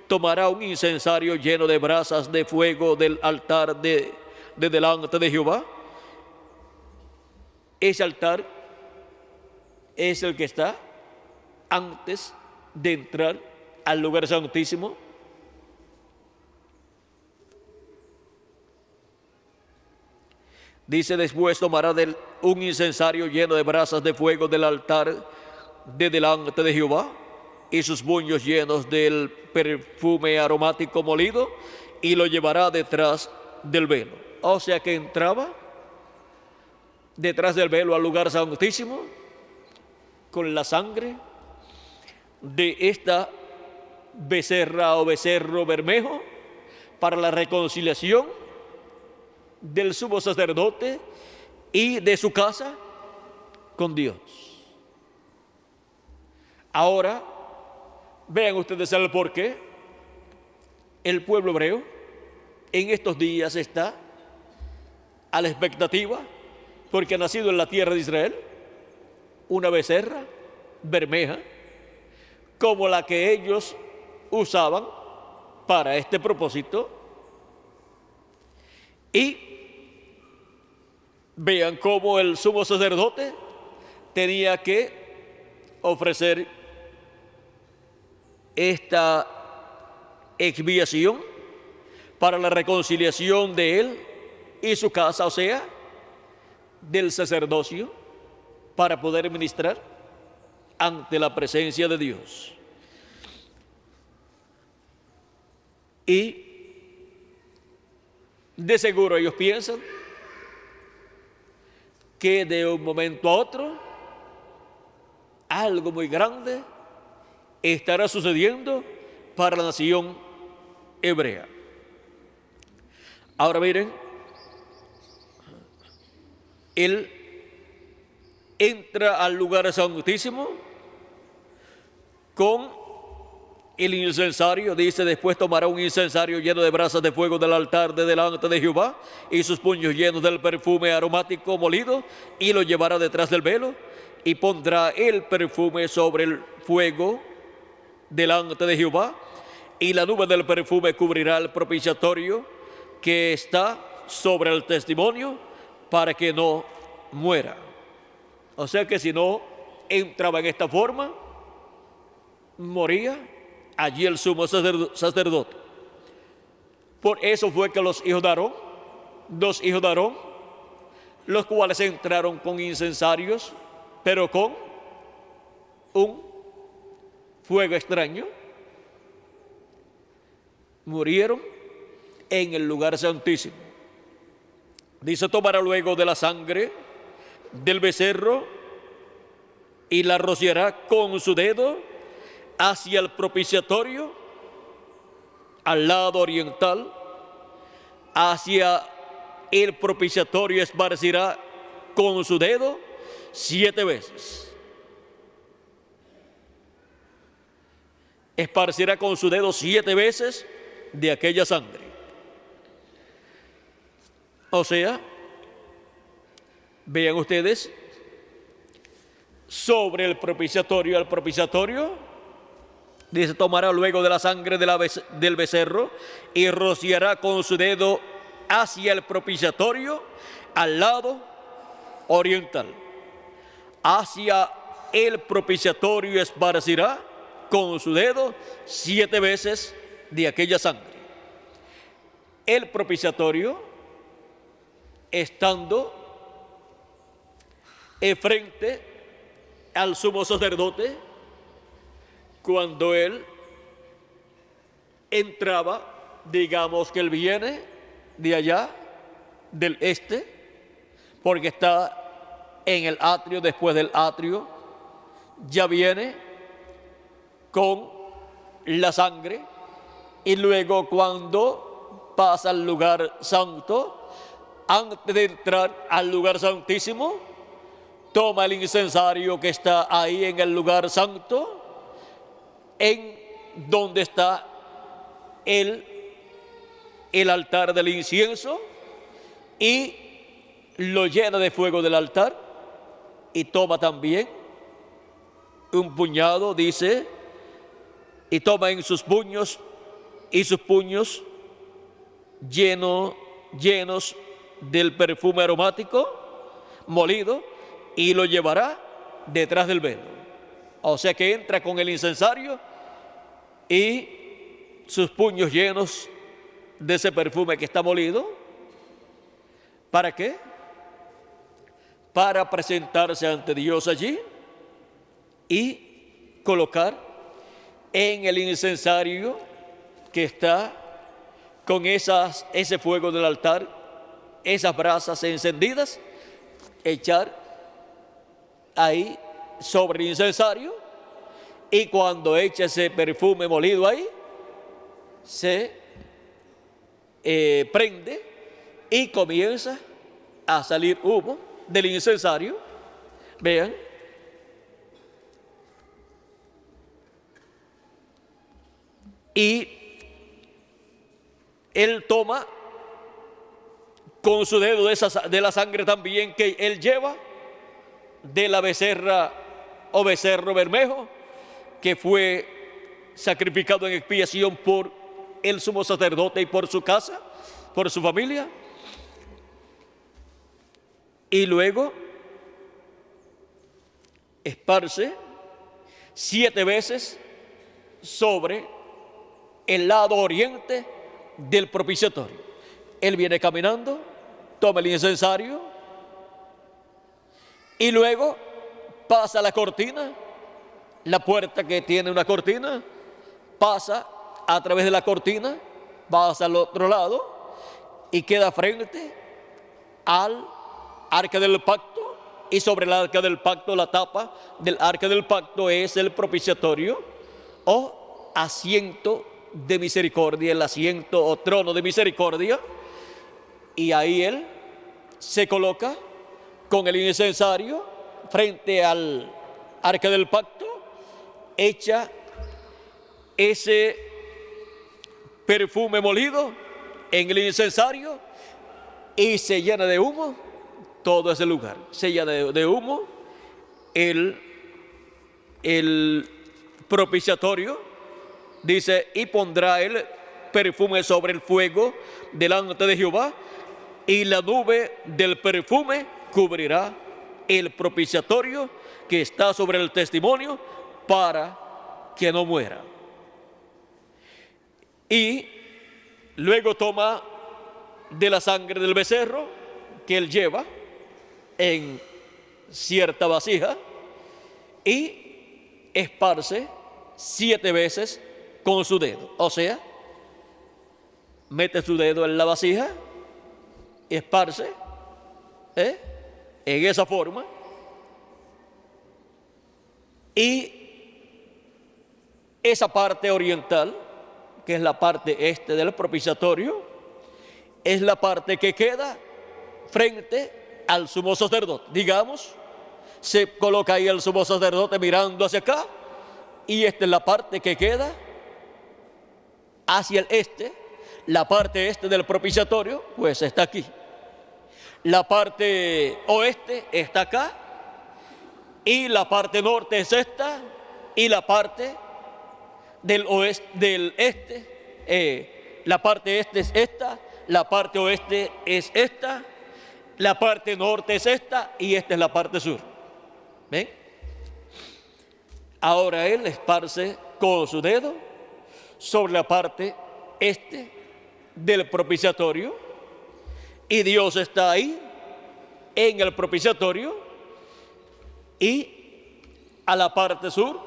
tomará un incensario lleno de brasas de fuego del altar de delante de Jehová. Ese altar es el que está antes de entrar al lugar santísimo. Dice, después tomará un incensario lleno de brasas de fuego del altar de delante de Jehová, y sus puños llenos del perfume aromático molido, y lo llevará detrás del velo. O sea que entraba detrás del velo al lugar santísimo con la sangre de esta becerra o becerro bermejo para la reconciliación del sumo sacerdote y de su casa con Dios. Ahora, vean ustedes el por qué el pueblo hebreo en estos días está a la expectativa, porque ha nacido en la tierra de Israel una becerra bermeja como la que ellos usaban para este propósito. Y vean cómo el sumo sacerdote tenía que ofrecer esta expiación para la reconciliación de él y su casa, o sea, del sacerdocio, para poder ministrar ante la presencia de Dios. Y de seguro ellos piensan que de un momento a otro algo muy grande estará sucediendo para la nación hebrea. Ahora miren, él entra al lugar santísimo con el incensario. Dice: después tomará un incensario lleno de brasas de fuego del altar de delante de Jehová, y sus puños llenos del perfume aromático molido, y lo llevará detrás del velo, y pondrá el perfume sobre el fuego delante de Jehová, y la nube del perfume cubrirá el propiciatorio que está sobre el testimonio, para que no muera. O sea que si no entraba en esta forma, moría allí el sumo sacerdote. Por eso fue que los hijos de Aarón, los cuales entraron con incensarios, pero con un fuego extraño, murieron en el lugar santísimo. Dice: tomará luego de la sangre del becerro y la rociará con su dedo hacia el propiciatorio, al lado oriental. Hacia el propiciatorio esparcirá con su dedo 7 veces. Esparcirá con su dedo 7 veces de aquella sangre. O sea, vean ustedes, sobre el propiciatorio, dice: tomará luego de la sangre del becerro y rociará con su dedo hacia el propiciatorio, al lado oriental. Hacia el propiciatorio esparcirá con su dedo 7 veces de aquella sangre. El propiciatorio, estando frente al sumo sacerdote, cuando él entraba, digamos que él viene de allá, del este, porque está en el atrio. Después del atrio ya viene con la sangre, y luego cuando pasa al lugar santo, antes de entrar al lugar santísimo, toma el incensario que está ahí en el lugar santo, en donde está el altar del incienso, y lo llena de fuego del altar, y toma también un puñado, dice, y toma en sus puños, y sus puños llenos del perfume aromático molido, y lo llevará detrás del velo. O sea que entra con el incensario y sus puños llenos de ese perfume que está molido. ¿Para qué? Para presentarse ante Dios allí y colocar en el incensario que está con ese fuego del altar, esas brasas encendidas, echar ahí sobre el incensario, y cuando echa ese perfume molido ahí, se prende y comienza a salir humo del incensario. Vean, y él toma con su dedo de la sangre también que él lleva de la becerra o becerro bermejo, que fue sacrificado en expiación por el sumo sacerdote y por su casa, por su familia. Y luego esparce 7 veces sobre el lado oriente del propiciatorio. Él viene caminando, toma el incensario, y luego pasa la cortina, la puerta que tiene una cortina, pasa a través de la cortina pasa al otro lado y queda frente al arca del pacto, y sobre el arca del pacto, la tapa del arca del pacto es el propiciatorio o asiento de misericordia, el asiento o trono de misericordia, y ahí él se coloca con el incensario frente al arca del pacto, echa ese perfume molido en el incensario y se llena de humo todo ese lugar. Se llena de humo el propiciatorio, dice, y pondrá el perfume sobre el fuego delante de Jehová, y la nube del perfume cubrirá el propiciatorio que está sobre el testimonio para que no muera. Y luego toma de la sangre del becerro que él lleva en cierta vasija y esparce 7 veces con su dedo. O sea, mete su dedo en la vasija, esparce en esa forma, y esa parte oriental, que es la parte este del propiciatorio, es la parte que queda frente al sumo sacerdote. Digamos, se coloca ahí el sumo sacerdote mirando hacia acá, y esta es la parte que queda hacia el este. La parte este del propiciatorio pues está aquí, la parte oeste está acá, y la parte norte es esta, y la parte del oeste, del este, la parte este es esta, la parte oeste es esta, la parte norte es esta, y esta es la parte sur. ¿Ven? Ahora él esparce con su dedo sobre la parte este del propiciatorio, y Dios está ahí en el propiciatorio, y a la parte sur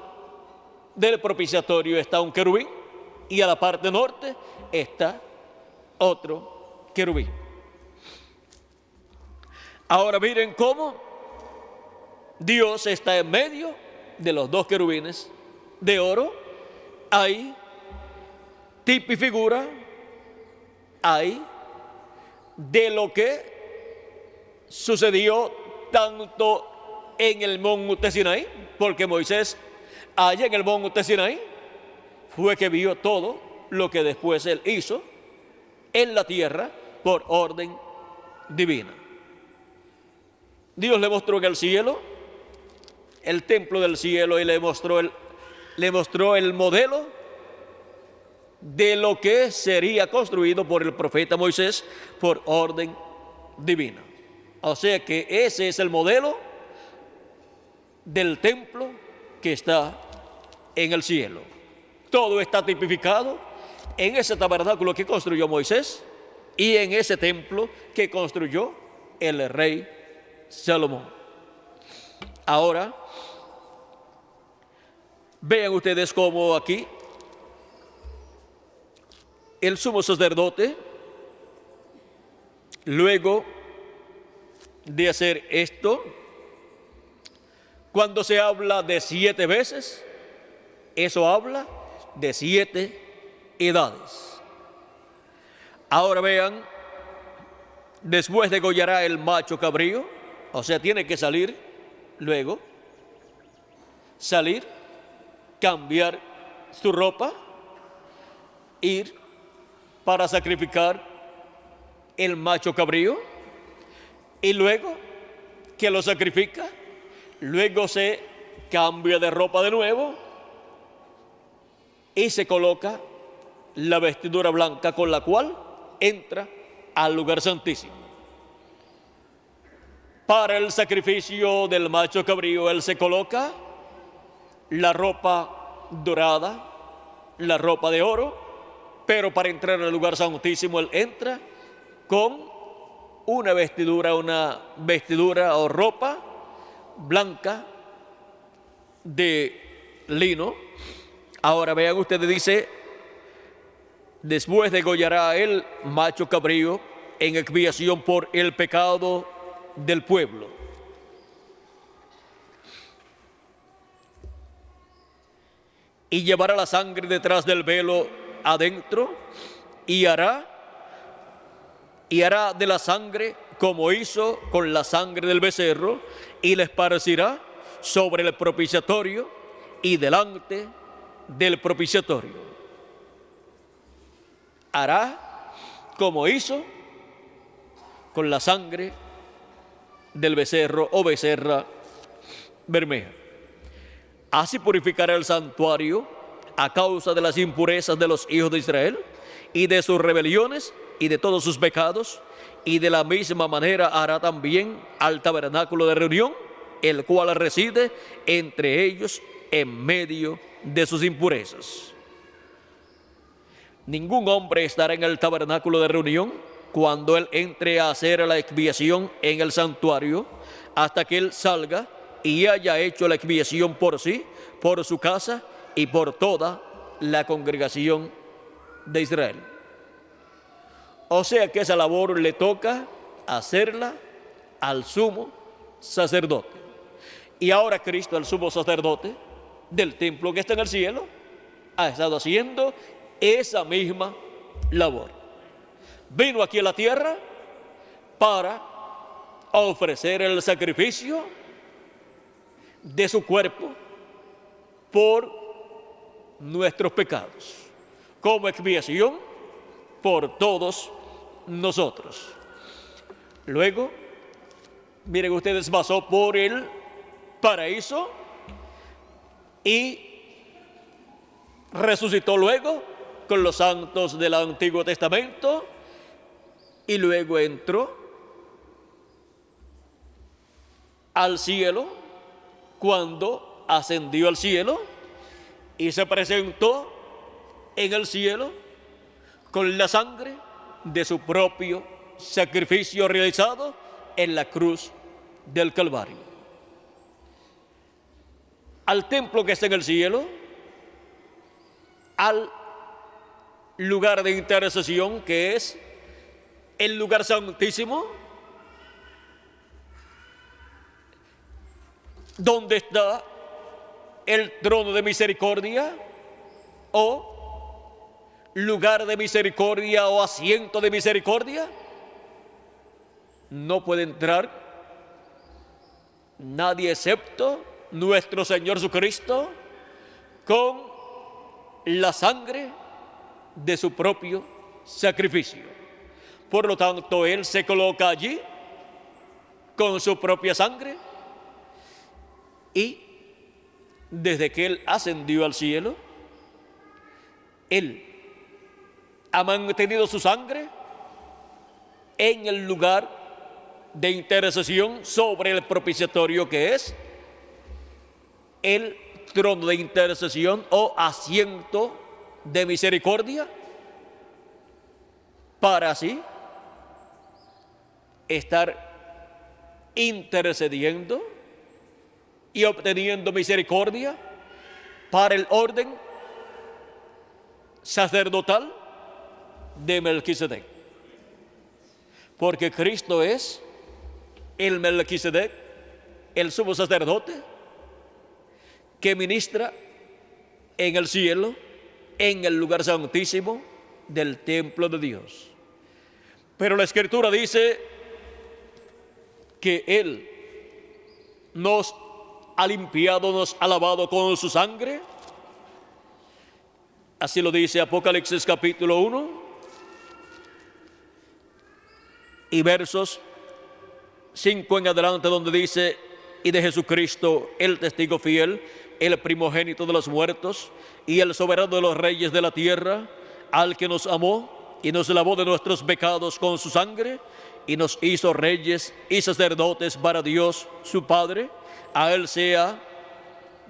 del propiciatorio está un querubín, y a la parte norte está otro querubín. Ahora miren cómo Dios está en medio de los 2 querubines de oro. Hay tipo y figura, hay de lo que sucedió tanto en el monte Sinaí, porque Moisés allá en el monte Sinaí fue que vio todo lo que después él hizo en la tierra por orden divina. Dios le mostró en el cielo el templo del cielo, y le mostró el modelo de lo que sería construido por el profeta Moisés por orden divina. O sea que ese es el modelo del templo que está en el cielo. Todo está tipificado en ese tabernáculo que construyó Moisés y en ese templo que construyó el rey Salomón. Ahora, vean ustedes cómo aquí el sumo sacerdote, luego de hacer esto, cuando se habla de 7 veces, eso habla de 7 edades. Ahora vean, después degollará el macho cabrío, o sea, tiene que salir luego, cambiar su ropa, ir para sacrificar el macho cabrío, y luego que lo sacrifica, luego se cambia de ropa de nuevo y se coloca la vestidura blanca con la cual entra al lugar santísimo. Para el sacrificio del macho cabrío, él se coloca la ropa dorada, la ropa de oro, pero para entrar al lugar santísimo él entra con una vestidura o ropa blanca de lino. Ahora vean ustedes, dice, Después degollará el macho cabrío en expiación por el pecado del pueblo. Y llevará la sangre detrás del velo adentro y hará de la sangre como hizo con la sangre del becerro, y la esparcirá sobre el propiciatorio y delante del propiciatorio. Hará como hizo con la sangre del becerro o becerra bermeja. Así purificará el santuario a causa de las impurezas de los hijos de Israel y de sus rebeliones y de todos sus pecados, y de la misma manera hará también al tabernáculo de reunión, el cual reside entre ellos en medio de sus impurezas. Ningún hombre estará en el tabernáculo de reunión cuando él entre a hacer la expiación en el santuario, hasta que él salga y haya hecho la expiación por sí, por su casa y por toda la congregación de Israel. O sea que esa labor le toca hacerla al sumo sacerdote. Y ahora Cristo, el sumo sacerdote del templo que está en el cielo, ha estado haciendo esa misma labor. Vino aquí a la tierra para ofrecer el sacrificio de su cuerpo por nuestros pecados, como expiación por todos nosotros. Luego, miren ustedes, pasó por el paraíso y resucitó luego con los santos del Antiguo Testamento, y luego entró al cielo cuando ascendió al cielo y se presentó en el cielo con la sangre de su propio sacrificio realizado en la cruz del Calvario. Al templo que está en el cielo, al lugar de intercesión que es el lugar santísimo, donde está el trono de misericordia o lugar de misericordia o asiento de misericordia, no puede entrar nadie excepto nuestro Señor Jesucristo con la sangre de su propio sacrificio. Por lo tanto, Él se coloca allí con su propia sangre, y desde que Él ascendió al cielo, Él ha mantenido su sangre en el lugar de intercesión sobre el propiciatorio, que es el trono de intercesión o asiento de misericordia, para así estar intercediendo y obteniendo misericordia para el orden sacerdotal de Melquisedec. Porque Cristo es el Melquisedec, el sumo sacerdote, que ministra en el cielo, en el lugar santísimo del templo de Dios. Pero la Escritura dice que Él nos ha limpiado, nos ha lavado con su sangre. Así lo dice Apocalipsis capítulo 1 y versos 5 en adelante, donde dice: y de Jesucristo, el testigo fiel, el primogénito de los muertos y el soberano de los reyes de la tierra, al que nos amó y nos lavó de nuestros pecados con su sangre y nos hizo reyes y sacerdotes para Dios su Padre. A Él sea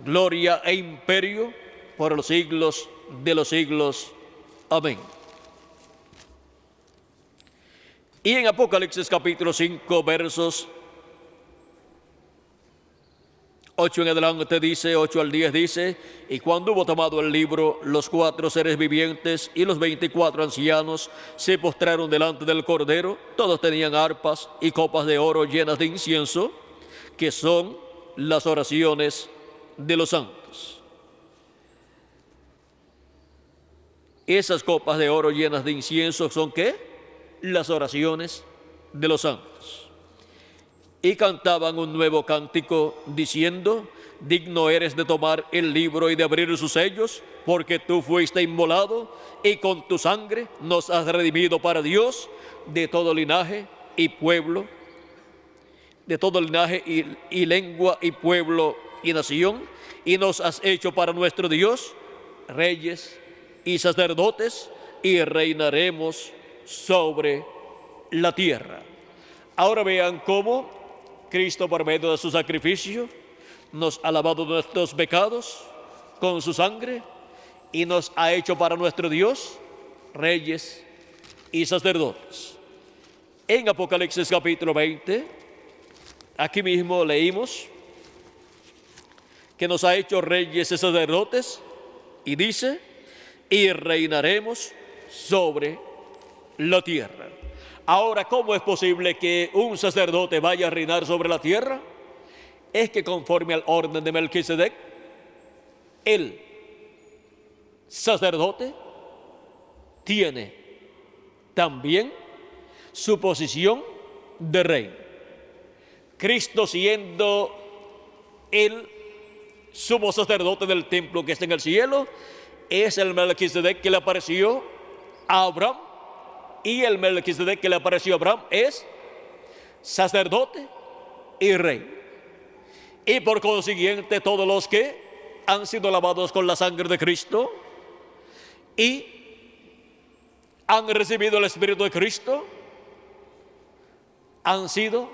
gloria e imperio por los siglos de los siglos. Amén. Y en Apocalipsis capítulo 5, versos 8 en adelante dice, 8 al 10 dice, y cuando hubo tomado el libro, los 4 seres vivientes y los 24 ancianos se postraron delante del Cordero. Todos tenían arpas y copas de oro llenas de incienso, que son las oraciones de los santos. Esas copas de oro llenas de incienso son ¿qué? Las oraciones de los santos. Y cantaban un nuevo cántico diciendo, digno eres de tomar el libro y de abrir sus sellos, porque tú fuiste inmolado y con tu sangre nos has redimido para Dios de todo linaje y pueblo, de todo linaje y lengua y pueblo y nación, y nos has hecho para nuestro Dios reyes y sacerdotes, y reinaremos sobre la tierra. Ahora vean cómo Cristo, por medio de su sacrificio, nos ha lavado nuestros pecados con su sangre y nos ha hecho para nuestro Dios reyes y sacerdotes. En Apocalipsis capítulo 20, aquí mismo leímos que nos ha hecho reyes y sacerdotes y dice, y reinaremos sobre la tierra. Ahora, ¿cómo es posible que un sacerdote vaya a reinar sobre la tierra? Es que conforme al orden de Melquisedec, el sacerdote tiene también su posición de rey. Cristo, siendo el sumo sacerdote del templo que está en el cielo, es el Melquisedec que le apareció a Abraham. Y el Melquisedec que le apareció a Abraham es sacerdote y rey. Y por consiguiente, todos los que han sido lavados con la sangre de Cristo y han recibido el Espíritu de Cristo, han sido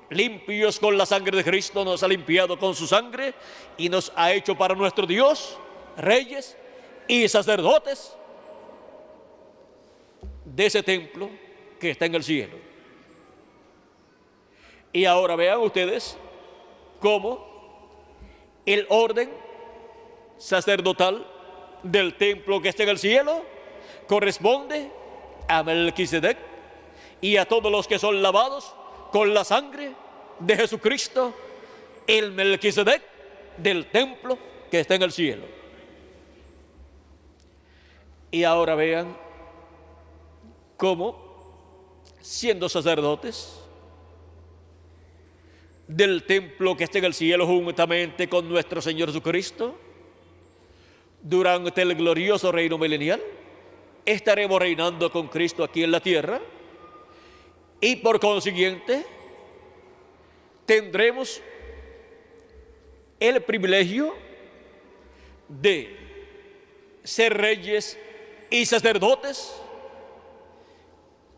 limpios con la sangre de Cristo, nos ha limpiado con su sangre y nos ha hecho para nuestro Dios reyes y sacerdotes de ese templo que está en el cielo. Y ahora vean ustedes cómo el orden sacerdotal del templo que está en el cielo corresponde a Melquisedec y a todos los que son lavados con la sangre de Jesucristo, el Melquisedec del templo que está en el cielo. Y ahora vean cómo, siendo sacerdotes del templo que está en el cielo juntamente con nuestro Señor Jesucristo, durante el glorioso reino milenial, estaremos reinando con Cristo aquí en la tierra y por consiguiente tendremos el privilegio de ser reyes y sacerdotes.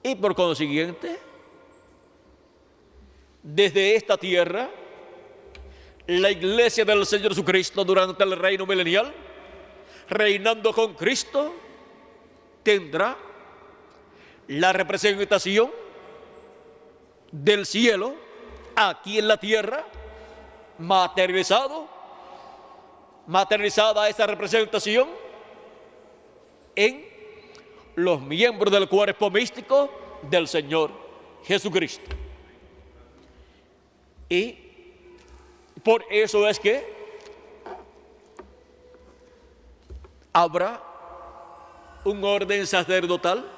Y por consiguiente, desde esta tierra, la iglesia del Señor Jesucristo durante el reino milenial, reinando con Cristo, tendrá la representación del cielo aquí en la tierra, materializada esa representación en los miembros del cuerpo místico del Señor Jesucristo. Y por eso es que habrá un orden sacerdotal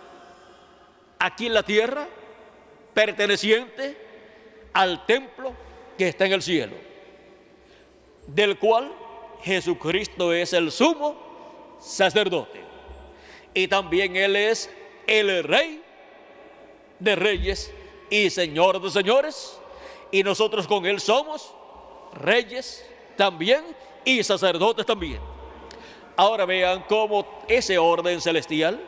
aquí en la tierra perteneciente al templo que está en el cielo, del cual Jesucristo es el sumo sacerdote. Y también Él es el Rey de reyes y Señor de señores. Y nosotros con Él somos reyes también y sacerdotes también. Ahora vean cómo ese orden celestial,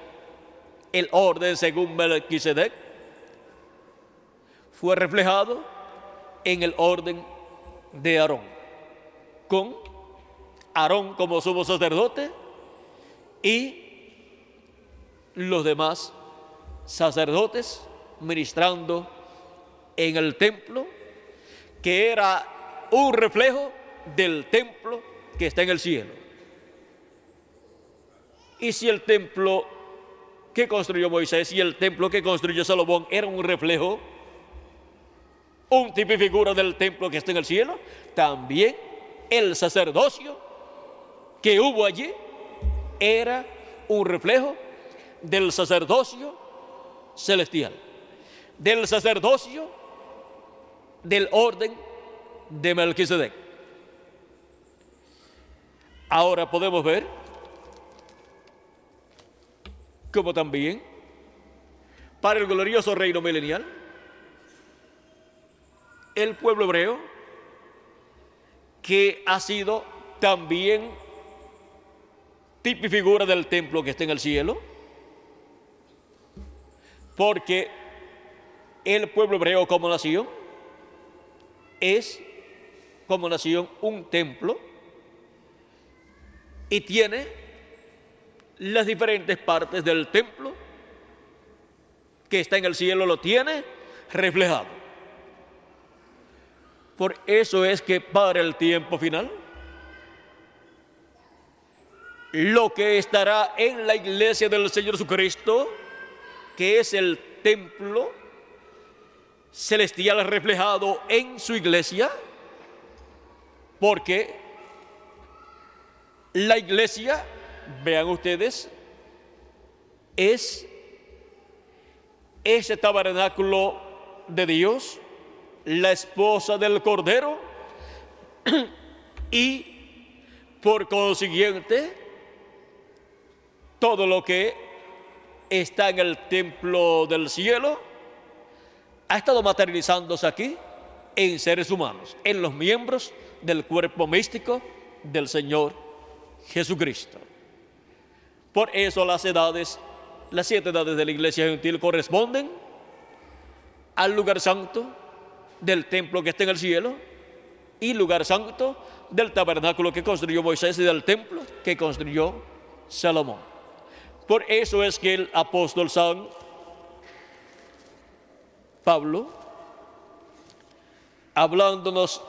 el orden según Melquisedec, fue reflejado en el orden de Aarón, con Aarón como sumo sacerdote y los demás sacerdotes ministrando en el templo, que era un reflejo del templo que está en el cielo. Y si el templo que construyó Moisés y el templo que construyó Salomón era un reflejo, un tipo y figura del templo que está en el cielo, también el sacerdocio que hubo allí era un reflejo del sacerdocio celestial, del sacerdocio del orden de Melquisedec. Ahora podemos ver cómo también para el glorioso reino milenial el pueblo hebreo, que ha sido también tipo y figura del templo que está en el cielo, porque el pueblo hebreo como nación es como nación un templo y tiene las diferentes partes del templo que está en el cielo, lo tiene reflejado. Por eso es que para el tiempo final, lo que estará en la iglesia del Señor Jesucristo, que es el templo celestial reflejado en su iglesia, porque la iglesia, vean ustedes, es ese tabernáculo de Dios, la esposa del Cordero, y por consiguiente todo lo que está en el templo del cielo ha estado materializándose aquí en seres humanos, en los miembros del cuerpo místico del Señor Jesucristo. Por eso las 7 edades de la iglesia gentil corresponden al lugar santo del templo que está en el cielo y lugar santo del tabernáculo que construyó Moisés y del templo que construyó Salomón. Por eso es que el apóstol San Pablo, hablándonos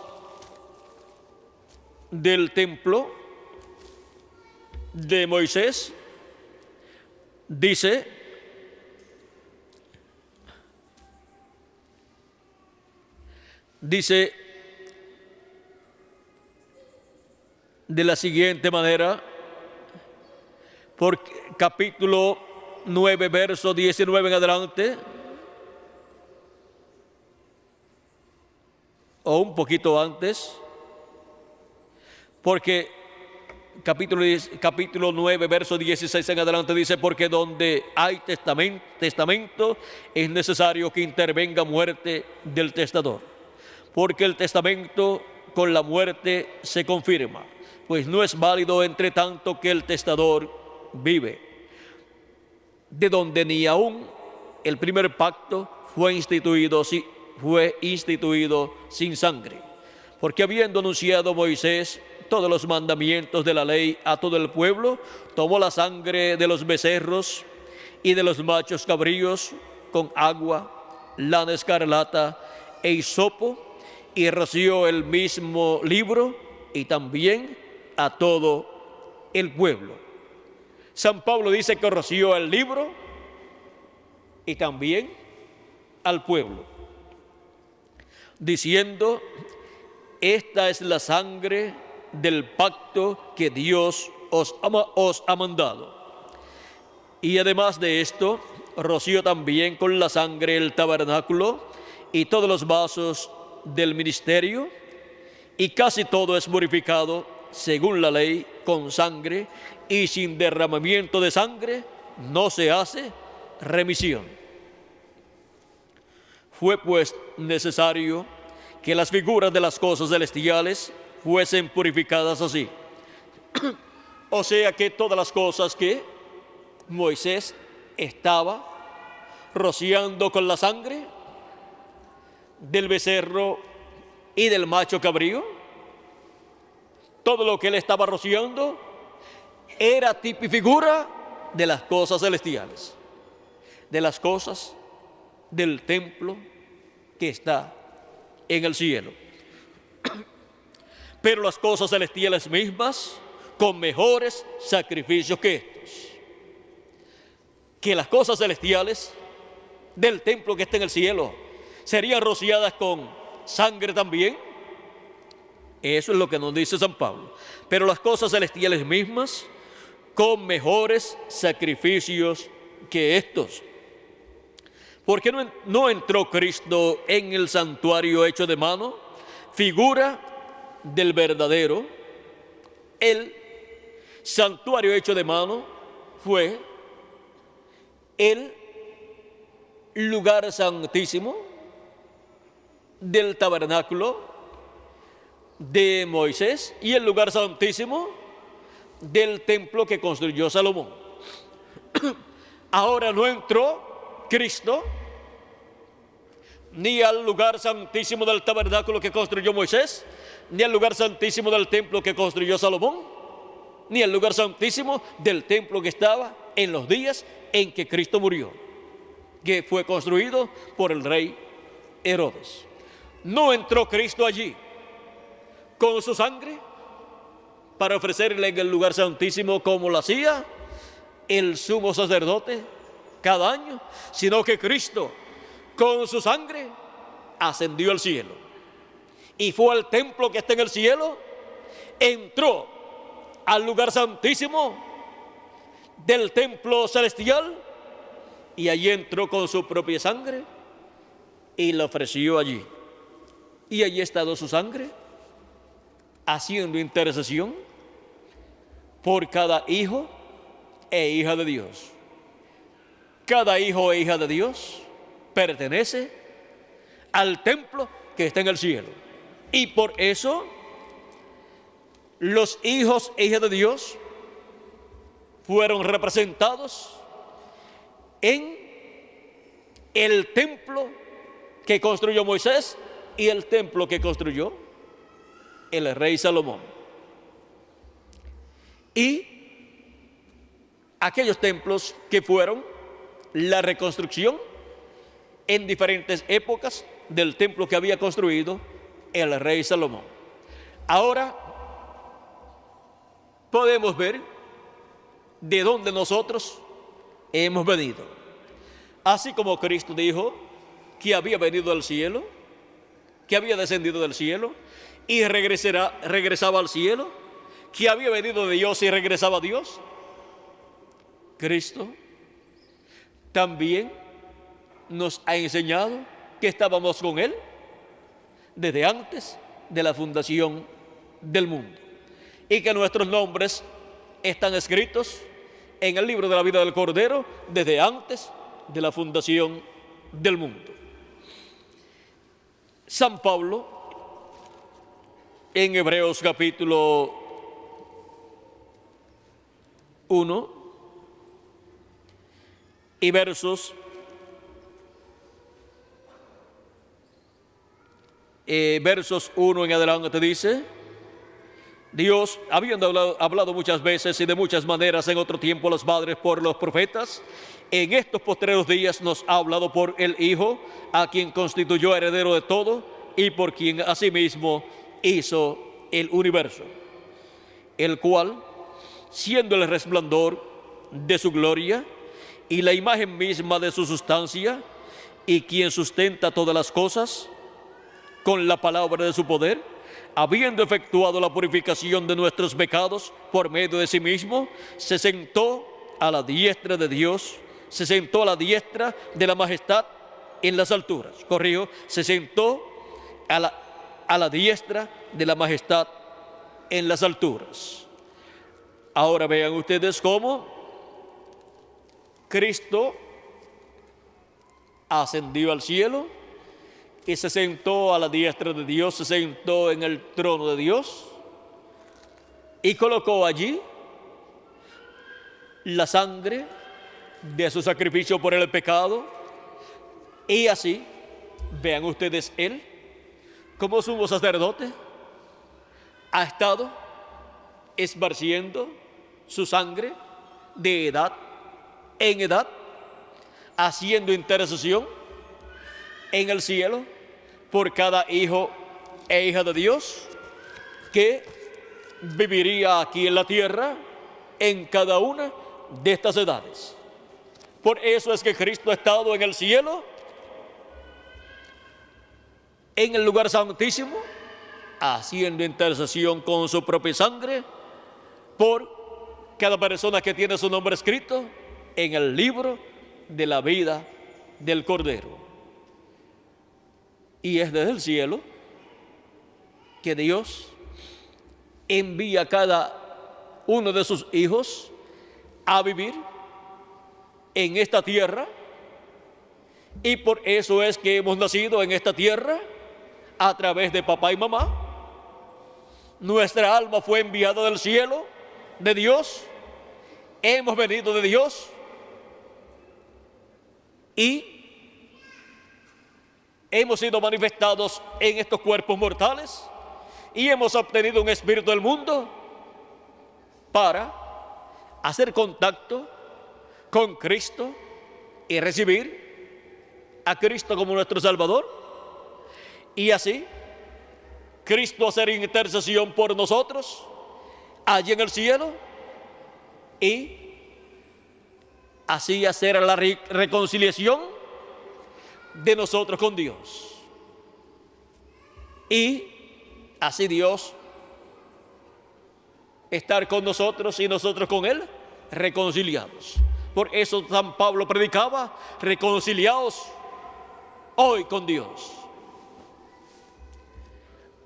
del templo de Moisés, dice: de la siguiente manera, por capítulo 9, verso 19 en adelante, o un poquito antes, porque capítulo 9, verso 16 en adelante dice: porque donde hay testamento es necesario que intervenga muerte del testador, porque el testamento con la muerte se confirma, pues no es válido entre tanto que el testador vive, de donde ni aún el primer pacto fue instituido sin sangre, porque habiendo anunciado Moisés todos los mandamientos de la ley a todo el pueblo, tomó la sangre de los becerros y de los machos cabríos con agua, lana escarlata e hisopo, y roció el mismo libro y también a todo el pueblo. San Pablo dice que roció el libro y también al pueblo, diciendo: esta es la sangre del pacto que Dios os ha mandado. Y además de esto, roció también con la sangre el tabernáculo y todos los vasos del ministerio, y casi todo es purificado según la ley con sangre, y sin derramamiento de sangre no se hace remisión. Fue pues necesario que las figuras de las cosas celestiales fuesen purificadas así. O sea que todas las cosas que Moisés estaba rociando con la sangre del becerro y del macho cabrío, todo lo que él estaba rociando era tipo y figura de las cosas celestiales, de las cosas del templo que está en el cielo. pero las cosas celestiales mismas con mejores sacrificios que estos. Que las cosas celestiales del templo que está en el cielo serían rociadas con sangre también. Eso es lo que nos dice San Pablo. Pero las cosas celestiales mismas con mejores sacrificios que estos. ¿Por qué no entró Cristo en el santuario hecho de mano? Figura del verdadero. El santuario hecho de mano fue el lugar santísimo del tabernáculo de Moisés y el lugar santísimo del templo que construyó Salomón. Ahora no entró Cristo ni al lugar santísimo del tabernáculo que construyó Moisés, ni al lugar santísimo del templo que construyó Salomón, ni al lugar santísimo del templo que estaba en los días en que Cristo murió, que fue construido por el rey Herodes. No entró Cristo allí con su sangre para ofrecerle en el lugar santísimo como lo hacía el sumo sacerdote cada año, sino que Cristo con su sangre ascendió al cielo y fue al templo que está en el cielo, entró al lugar santísimo del templo celestial y allí entró con su propia sangre y la ofreció allí. Y allí ha estado su sangre haciendo intercesión por cada hijo e hija de Dios. Cada hijo e hija de Dios pertenece al templo que está en el cielo. Y por eso los hijos e hijas de Dios fueron representados en el templo que construyó Moisés y el templo que construyó el rey Salomón. Y aquellos templos que fueron la reconstrucción en diferentes épocas del templo que había construido el rey Salomón. Ahora podemos ver de dónde nosotros hemos venido. Así como Cristo dijo que había venido del cielo, que había descendido del cielo y regresaba al cielo, que había venido de Dios y regresaba a Dios, Cristo también nos ha enseñado que estábamos con Él desde antes de la fundación del mundo y que nuestros nombres están escritos en el libro de la vida del Cordero desde antes de la fundación del mundo. San Pablo, en Hebreos capítulo 1 y versos 1 en adelante dice: Dios, habiendo hablado muchas veces y de muchas maneras en otro tiempo a los padres por los profetas, en estos postreros días nos ha hablado por el Hijo, a quien constituyó heredero de todo y por quien asimismo hizo el universo, el cual, siendo el resplandor de su gloria y la imagen misma de su sustancia, y quien sustenta todas las cosas con la palabra de su poder, habiendo efectuado la purificación de nuestros pecados por medio de sí mismo, se sentó a la diestra de Dios, se sentó a la diestra de la majestad en las alturas. Se sentó a la diestra de la majestad en las alturas. Ahora vean ustedes cómo Cristo ascendió al cielo y se sentó a la diestra de Dios, se sentó en el trono de Dios y colocó allí la sangre de su sacrificio por el pecado. Y así, vean ustedes, Él, como sumo sacerdote, ha estado esparciendo su sangre de edad en edad, haciendo intercesión en el cielo por cada hijo e hija de Dios, que viviría aquí en la tierra en cada una de estas edades. Por eso es que Cristo ha estado en el cielo, en el lugar santísimo, haciendo intercesión con su propia sangre por cada persona que tiene su nombre escrito en el libro de la vida del Cordero. Y es desde el cielo que Dios envía a cada uno de sus hijos a vivir en esta tierra, y por eso es que hemos nacido en esta tierra a través de papá y mamá. Nuestra alma fue enviada del cielo, de Dios, hemos venido de Dios y hemos sido manifestados en estos cuerpos mortales y hemos obtenido un espíritu del mundo para hacer contacto con Cristo y recibir a Cristo como nuestro Salvador, y así Cristo hacer intercesión por nosotros allí en el cielo, y así hacer la reconciliación de nosotros con Dios, y así Dios estar con nosotros y nosotros con Él reconciliados. Por eso San Pablo predicaba: reconciliaos hoy con Dios.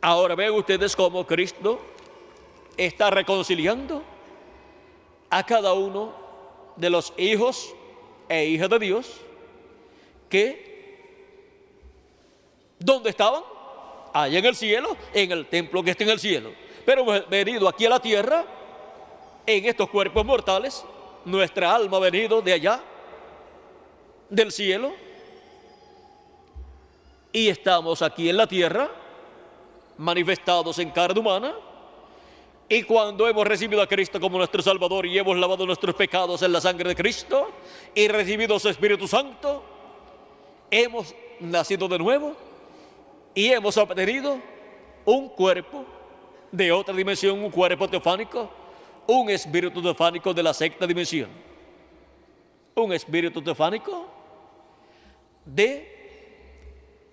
Ahora ven ustedes cómo Cristo está reconciliando a cada uno de los hijos e hijas de Dios que, ¿dónde estaban? Allá en el cielo, en el templo que está en el cielo. Pero hemos venido aquí a la tierra, en estos cuerpos mortales. Nuestra alma ha venido de allá, del cielo, y estamos aquí en la tierra, manifestados en carne humana. Y cuando hemos recibido a Cristo como nuestro Salvador y hemos lavado nuestros pecados en la sangre de Cristo y recibido su Espíritu Santo, hemos nacido de nuevo y hemos obtenido un cuerpo de otra dimensión, un cuerpo teofánico, un espíritu teofánico de la sexta dimensión, un espíritu teofánico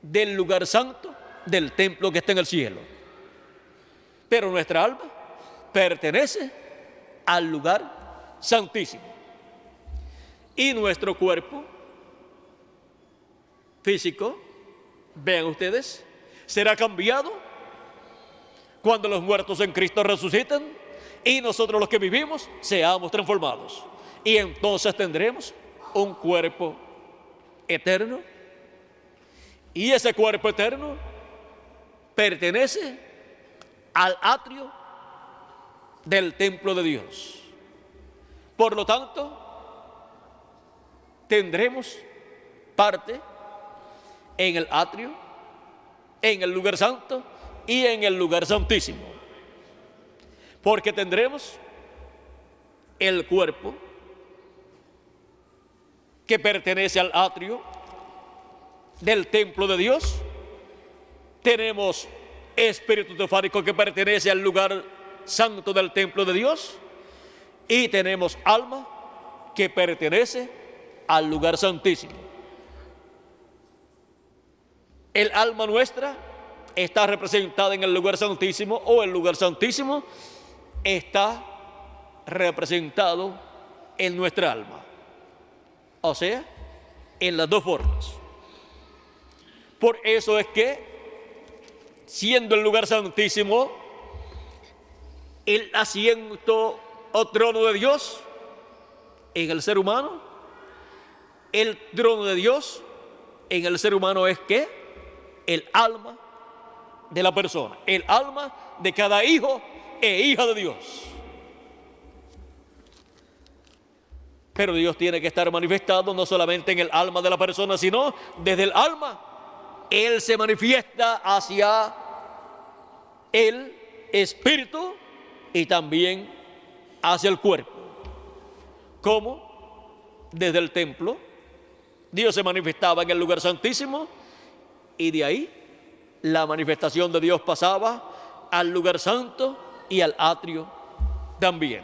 del lugar santo, del templo que está en el cielo. Pero nuestra alma pertenece al lugar santísimo, y nuestro cuerpo físico, vean ustedes, será cambiado cuando los muertos en Cristo resuciten y nosotros los que vivimos seamos transformados, y entonces tendremos un cuerpo eterno, y ese cuerpo eterno pertenece al atrio del templo de Dios. Por lo tanto, tendremos parte en el atrio, en el lugar santo y en el lugar santísimo, porque tendremos el cuerpo que pertenece al atrio del templo de Dios, tenemos espíritu teofánico que pertenece al lugar santo del templo de Dios, y tenemos alma que pertenece al lugar santísimo. El alma nuestra está representada en el lugar santísimo, o el lugar santísimo está representado en nuestra alma, o sea, en las dos formas. Por eso es que, siendo el lugar santísimo el asiento o trono de Dios en el ser humano, el trono de Dios en el ser humano es que el alma de la persona, el alma de cada hijo e hija de Dios. Pero Dios tiene que estar manifestado no solamente en el alma de la persona, sino desde el alma Él se manifiesta hacia el espíritu y también hacia el cuerpo. Como desde el templo Dios se manifestaba en el lugar santísimo, y de ahí la manifestación de Dios pasaba al lugar santo y al atrio también.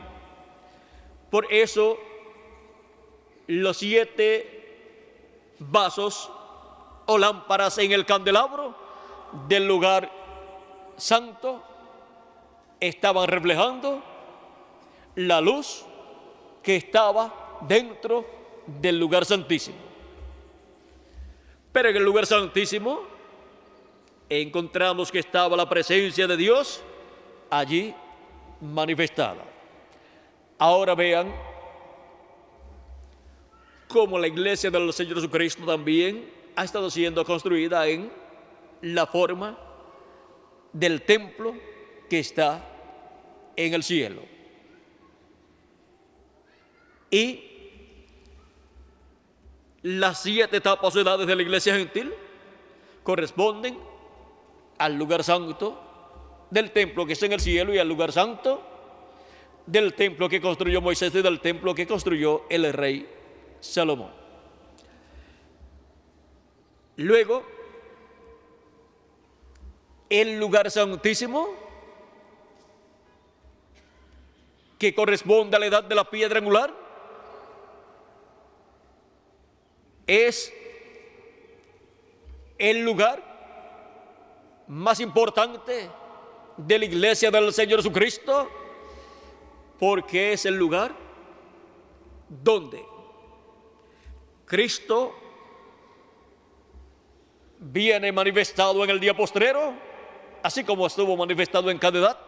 Por eso, los 7 vasos o lámparas en el candelabro del lugar santo estaban reflejando la luz que estaba dentro del lugar santísimo. Pero en el lugar santísimo encontramos que estaba la presencia de Dios allí manifestada. Ahora vean cómo la iglesia del Señor Jesucristo también ha estado siendo construida en la forma del templo que está en el cielo. Y las 7 etapas o edades de la iglesia gentil corresponden al lugar santo del templo que está en el cielo y al lugar santo del templo que construyó Moisés y del templo que construyó el rey Salomón. Luego, el lugar santísimo, que corresponde a la edad de la piedra angular, es el lugar más importante de la iglesia del Señor Jesucristo, porque es el lugar donde Cristo viene manifestado en el día postrero, así como estuvo manifestado en cada edad,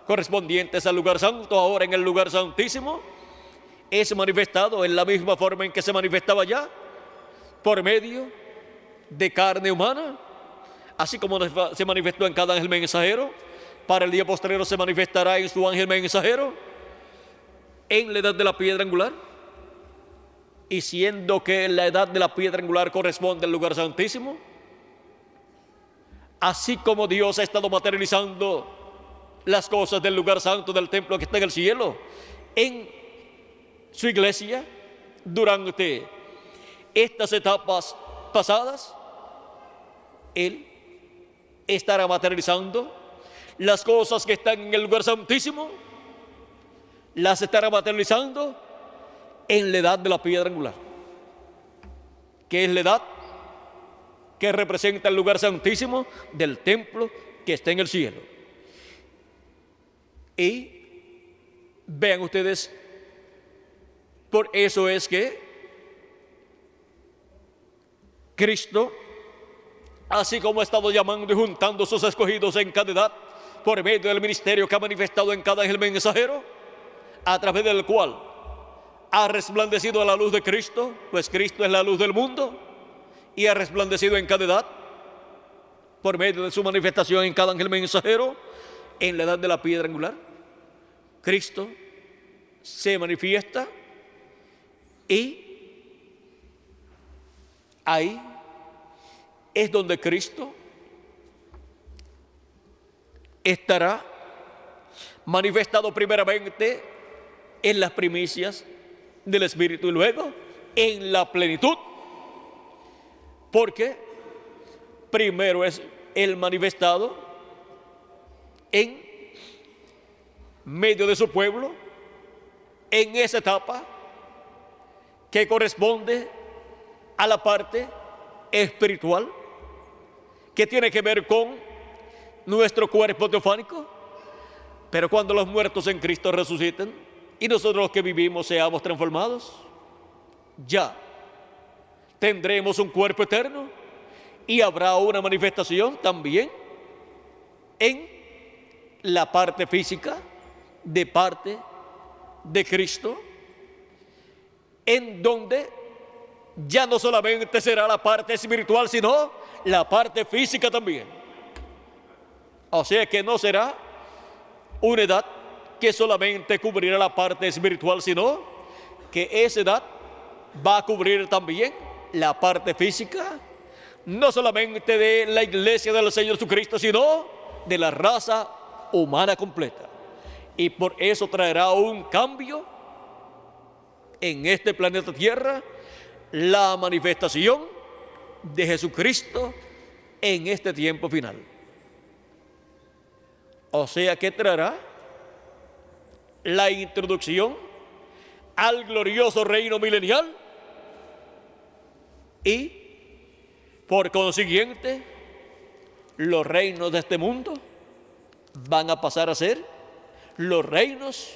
correspondientes al lugar santo. Ahora en el lugar santísimo es manifestado en la misma forma en que se manifestaba ya, por medio de carne humana, así como se manifestó en cada ángel mensajero. Para el día postrero se manifestará en su ángel mensajero en la edad de la piedra angular. Y siendo que la edad de la piedra angular corresponde al lugar santísimo, así como Dios ha estado materializando las cosas del lugar santo del templo que está en el cielo en su iglesia durante estas etapas pasadas, Él estará materializando las cosas que están en el lugar santísimo, las estará materializando en la edad de la piedra angular, que es la edad que representa el lugar santísimo del templo que está en el cielo. Y vean ustedes, por eso es que Cristo, así como ha estado llamando y juntando a sus escogidos en cada edad, por medio del ministerio que ha manifestado en cada ángel mensajero, a través del cual ha resplandecido la luz de Cristo, pues Cristo es la luz del mundo, y ha resplandecido en cada edad, por medio de su manifestación en cada ángel mensajero, en la edad de la piedra angular. Cristo se manifiesta y ahí es donde Cristo estará manifestado primeramente en las primicias del Espíritu y luego en la plenitud, porque primero es el manifestado en medio de su pueblo, en esa etapa que corresponde a la parte espiritual, que tiene que ver con nuestro cuerpo teofánico. Pero cuando los muertos en Cristo resuciten y nosotros los que vivimos seamos transformados, ya tendremos un cuerpo eterno y habrá una manifestación también en la parte física de parte de Cristo, en donde ya no solamente será la parte espiritual, sino la parte física también. O sea que no será una edad que solamente cubrirá la parte espiritual, sino que esa edad va a cubrir también la parte física, no solamente de la iglesia del Señor Jesucristo, sino de la raza humana completa. Y por eso traerá un cambio en este planeta Tierra, la manifestación de Jesucristo en este tiempo final. O sea que traerá la introducción al glorioso reino milenial y, por consiguiente, los reinos de este mundo van a pasar a ser los reinos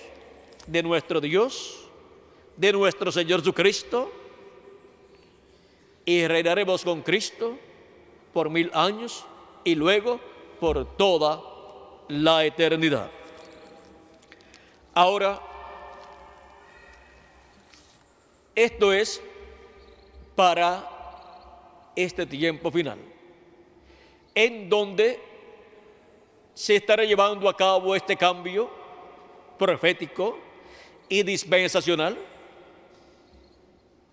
de nuestro Dios, de nuestro Señor Jesucristo, y reinaremos con Cristo por 1000 años y luego por toda la eternidad. Ahora, esto es para este tiempo final, en donde se estará llevando a cabo este cambio profético y dispensacional,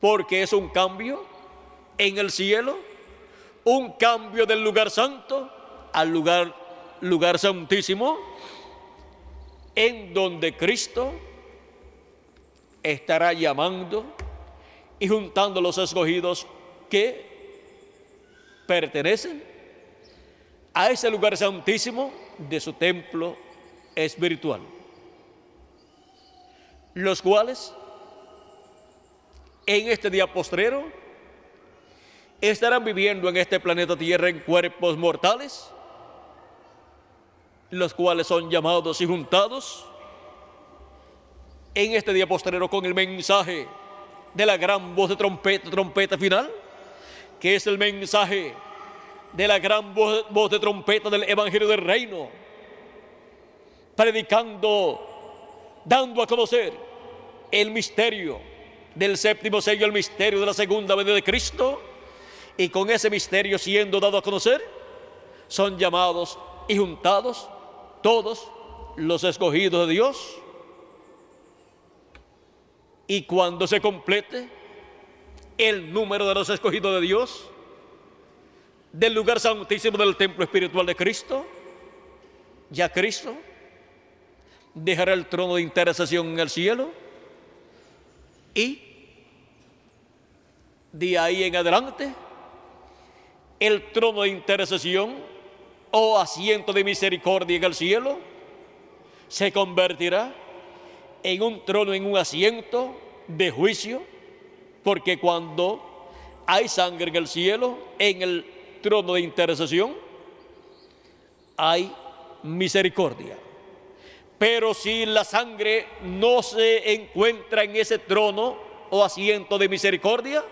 porque es un cambio en el cielo, un cambio del lugar santo al lugar santísimo, en donde Cristo estará llamando y juntando los escogidos que pertenecen a ese lugar santísimo de su templo espiritual, los cuales en este día postrero estarán viviendo en este planeta Tierra en cuerpos mortales, los cuales son llamados y juntados en este día postrero con el mensaje de la gran voz de trompeta final, que es el mensaje de la gran voz de trompeta del Evangelio del Reino, predicando, dando a conocer el misterio del séptimo sello, el misterio de la segunda venida de Cristo, y con ese misterio siendo dado a conocer, son llamados y juntados todos los escogidos de Dios. Y cuando se complete el número de los escogidos de Dios, del lugar santísimo del templo espiritual de Cristo, ya Cristo dejará el trono de intercesión en el cielo, y de ahí en adelante el trono de intercesión o asiento de misericordia en el cielo se convertirá en un trono, en un asiento de juicio, porque cuando hay sangre en el cielo, en el trono de intercesión hay misericordia. Pero si la sangre no se encuentra en ese trono o asiento de misericordia,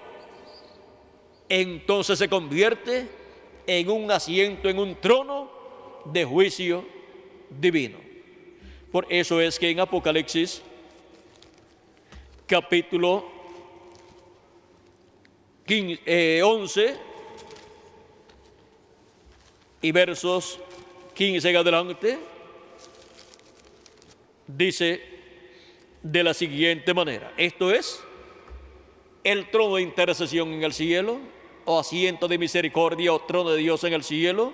entonces se convierte en un asiento, en un trono de juicio divino. Por eso es que en Apocalipsis capítulo 11 y versos 15 en adelante, dice de la siguiente manera: esto es el trono de intercesión en el cielo, o asiento de misericordia, o trono de Dios en el cielo,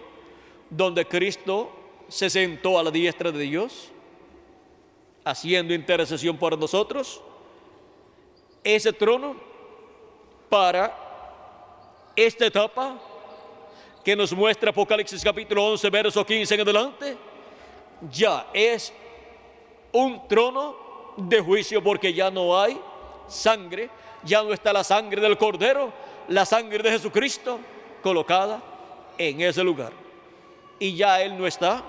donde Cristo se sentó a la diestra de Dios, haciendo intercesión por nosotros. Ese trono, para esta etapa que nos muestra Apocalipsis capítulo 11, verso 15 en adelante, ya es un trono de juicio, porque ya no hay sangre, ya no está la sangre del Cordero, la sangre de Jesucristo colocada en ese lugar. Y ya Él no está,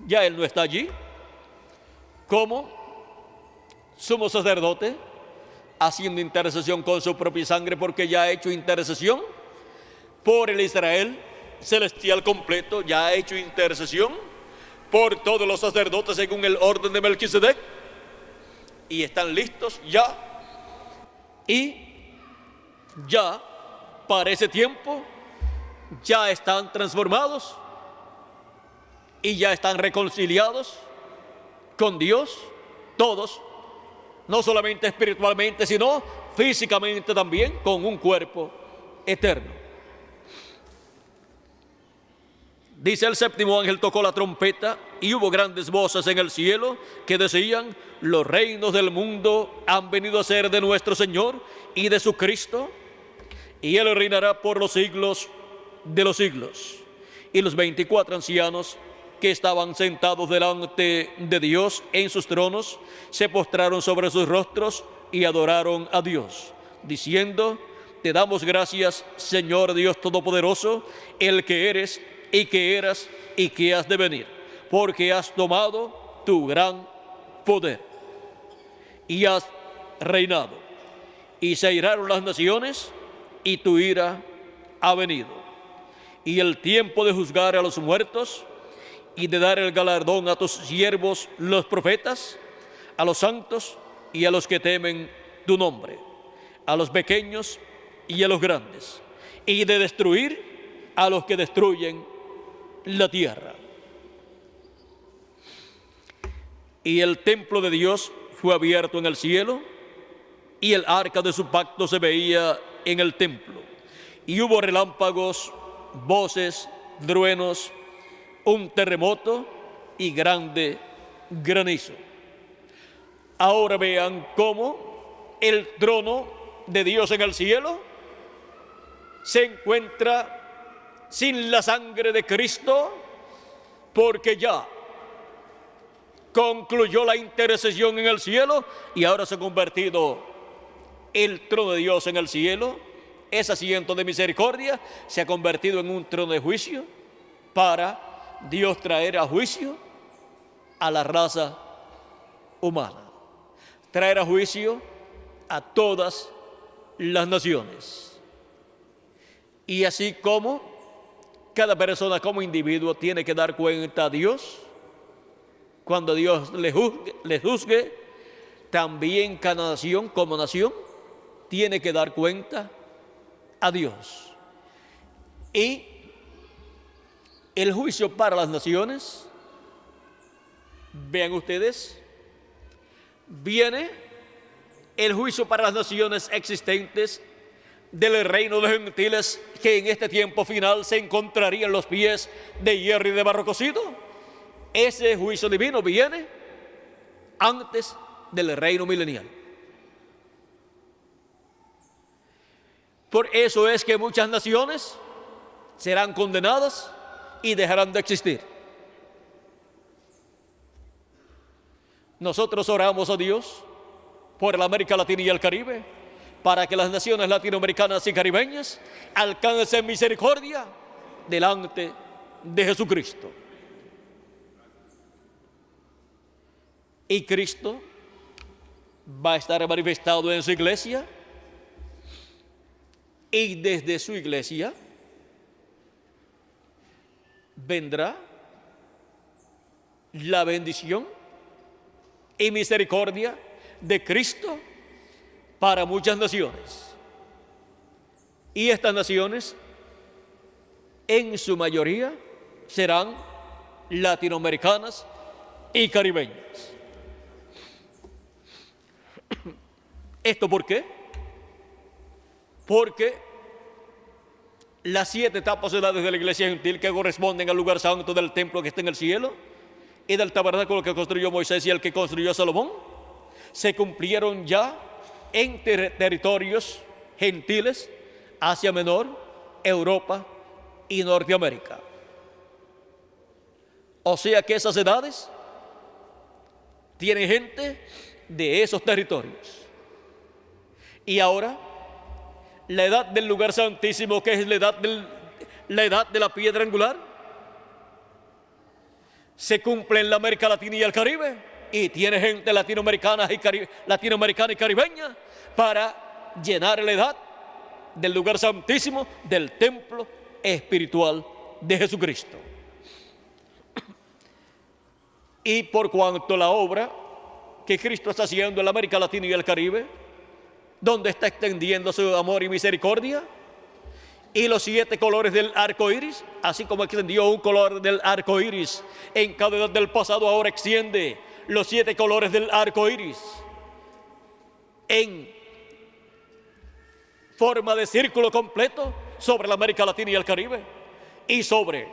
ya Él no está allí como sumo sacerdote haciendo intercesión con su propia sangre, porque ya ha hecho intercesión por el Israel celestial completo, ya ha hecho intercesión por todos los sacerdotes según el orden de Melquisedec, y están listos ya. Y ya para ese tiempo ya están transformados y ya están reconciliados con Dios, todos, no solamente espiritualmente, sino físicamente también, con un cuerpo eterno. Dice: el séptimo ángel tocó la trompeta y hubo grandes voces en el cielo que decían: los reinos del mundo han venido a ser de nuestro Señor y de su Cristo, y Él reinará por los siglos de los siglos. Y los 24 ancianos que estaban sentados delante de Dios en sus tronos, se postraron sobre sus rostros y adoraron a Dios, diciendo: te damos gracias, Señor Dios Todopoderoso, el que eres y que eras y que has de venir, porque has tomado tu gran poder y has reinado. Y se airaron las naciones y tu ira ha venido. Y el tiempo de juzgar a los muertos y de dar el galardón a tus siervos los profetas, a los santos y a los que temen tu nombre, a los pequeños y a los grandes, y de destruir a los que destruyen la tierra. Y el templo de Dios fue abierto en el cielo, y el arca de su pacto se veía en el templo. Y hubo relámpagos, voces, truenos, un terremoto y grande granizo. Ahora vean cómo el trono de Dios en el cielo se encuentra sin la sangre de Cristo, porque ya concluyó la intercesión en el cielo y ahora se ha convertido el trono de Dios en el cielo. Ese asiento de misericordia se ha convertido en un trono de juicio para Dios traer a juicio a la raza humana, traer a juicio a todas las naciones. Y así como cada persona como individuo tiene que dar cuenta a Dios, cuando Dios le juzgue, también cada nación como nación tiene que dar cuenta a Dios. Y el juicio para las naciones, vean ustedes, viene el juicio para las naciones existentes del reino de gentiles, que en este tiempo final se encontrarían los pies de hierro y de barro cocido. Ese juicio divino viene antes del reino milenial. Por eso es que muchas naciones serán condenadas y dejarán de existir. Nosotros oramos a Dios por la América Latina y el Caribe, para que las naciones latinoamericanas y caribeñas alcancen misericordia delante de Jesucristo. Y Cristo va a estar manifestado en su iglesia, y desde su iglesia vendrá la bendición y misericordia de Cristo para muchas naciones. Y estas naciones, en su mayoría, serán latinoamericanas y caribeñas. ¿Esto por qué? Porque las 7 etapas edades de la iglesia gentil, que corresponden al lugar santo del templo que está en el cielo y del tabernáculo que construyó Moisés y el que construyó Salomón, se cumplieron ya en territorios gentiles: Asia Menor, Europa y Norteamérica. O sea que esas edades tienen gente de esos territorios. Y ahora, la edad del lugar santísimo, que es la edad de la piedra angular, se cumple en la América Latina y el Caribe, y tiene gente latinoamericana y caribeña para llenar la edad del lugar santísimo del templo espiritual de Jesucristo. Y por cuanto la obra que Cristo está haciendo en la América Latina y el Caribe, donde está extendiendo su amor y misericordia, y los 7 colores del arco iris, así como extendió un color del arco iris en cada edad del pasado, ahora extiende los 7 colores del arco iris en forma de círculo completo sobre la América Latina y el Caribe, y sobre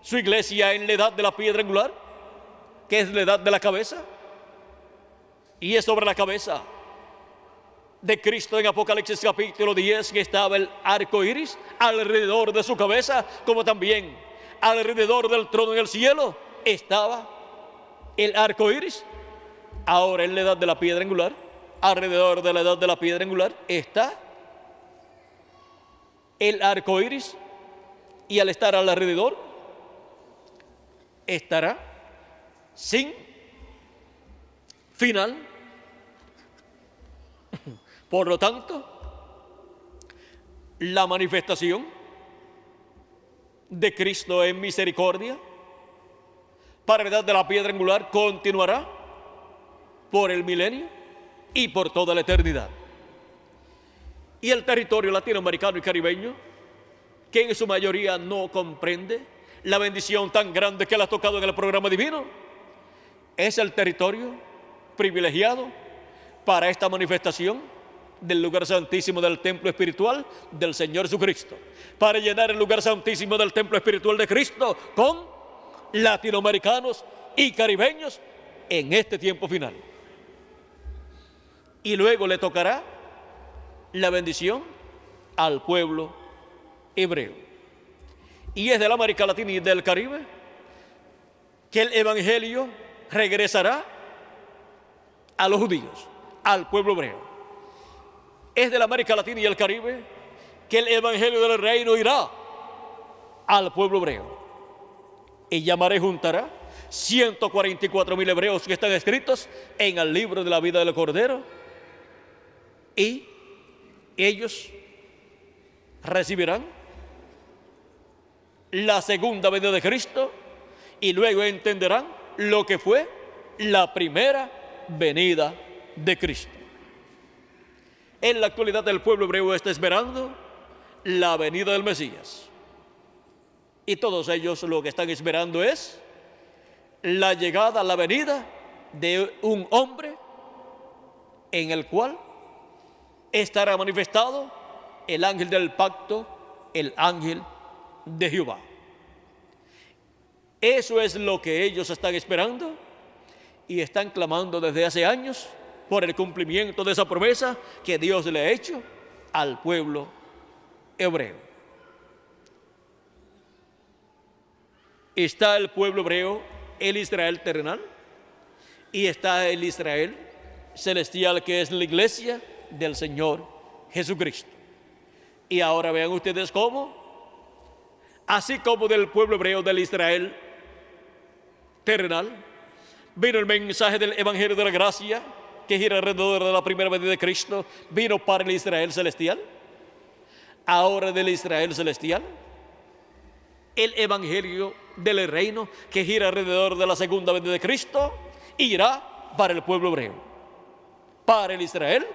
su iglesia en la edad de la piedra angular, que es la edad de la cabeza, y es sobre la cabeza de Cristo en Apocalipsis capítulo 10 que estaba el arco iris alrededor de su cabeza, como también alrededor del trono en el cielo estaba el arco iris. Ahora en la edad de la piedra angular, alrededor de la edad de la piedra angular está el arco iris, y al estar alrededor estará sin final. Por lo tanto, la manifestación de Cristo en misericordia para la edad de la piedra angular continuará por el milenio y por toda la eternidad. Y el territorio latinoamericano y caribeño, que en su mayoría no comprende la bendición tan grande que le ha tocado en el programa divino, es el territorio privilegiado para esta manifestación del lugar santísimo del templo espiritual del Señor Jesucristo, para llenar el lugar santísimo del templo espiritual de Cristo con latinoamericanos y caribeños en este tiempo final. Y luego le tocará la bendición al pueblo hebreo. Y es de la América Latina y del Caribe que el evangelio regresará a los judíos, al pueblo hebreo. Es de la América Latina y el Caribe que el evangelio del reino irá al pueblo hebreo. Y llamaré, juntará 144,000 hebreos que están escritos en el libro de la vida del Cordero, y ellos recibirán la segunda venida de Cristo y luego entenderán lo que fue la primera venida de Cristo. En la actualidad el pueblo hebreo está esperando la venida del Mesías, y todos ellos lo que están esperando es la llegada, la venida de un hombre en el cual estará manifestado el ángel del pacto, el ángel de Jehová. Eso es lo que ellos están esperando y están clamando desde hace años por el cumplimiento de esa promesa que Dios le ha hecho al pueblo hebreo. Está el pueblo hebreo, el Israel terrenal, y está el Israel celestial, que es la iglesia del Señor Jesucristo. Y ahora vean ustedes cómo, así como del pueblo hebreo, del Israel terrenal, vino el mensaje del evangelio de la gracia que gira alrededor de la primera venida de Cristo, vino para el Israel celestial. Ahora del Israel celestial, el evangelio del reino que gira alrededor de la segunda venida de Cristo irá para el pueblo hebreo, para el Israel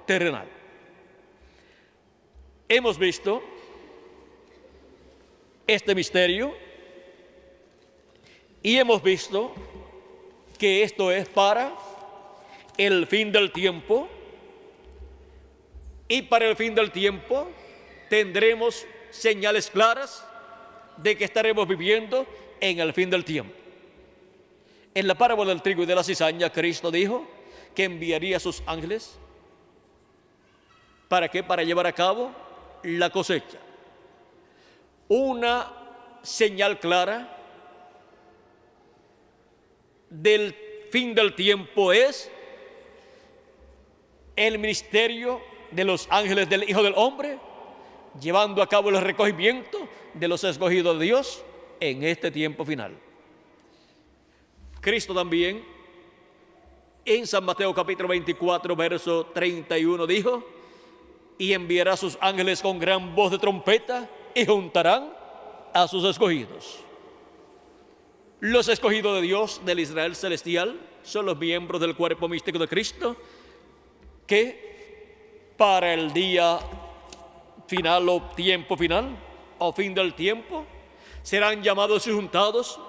terrenal. Hemos visto este misterio y hemos visto que esto es para el fin del tiempo, y para el fin del tiempo tendremos señales claras de que estaremos viviendo en el fin del tiempo. En la parábola del trigo y de la cizaña, Cristo dijo que enviaría a sus ángeles. ¿Para qué? Para llevar a cabo la cosecha. Una señal clara del fin del tiempo es el ministerio de los ángeles del Hijo del Hombre, llevando a cabo el recogimiento de los escogidos de Dios en este tiempo final. Cristo también en San Mateo capítulo 24 verso 31 dijo: y enviará a sus ángeles con gran voz de trompeta y juntarán a sus escogidos. Los escogidos de Dios del Israel celestial son los miembros del cuerpo místico de Cristo, que para el día final o tiempo final o fin del tiempo serán llamados y juntados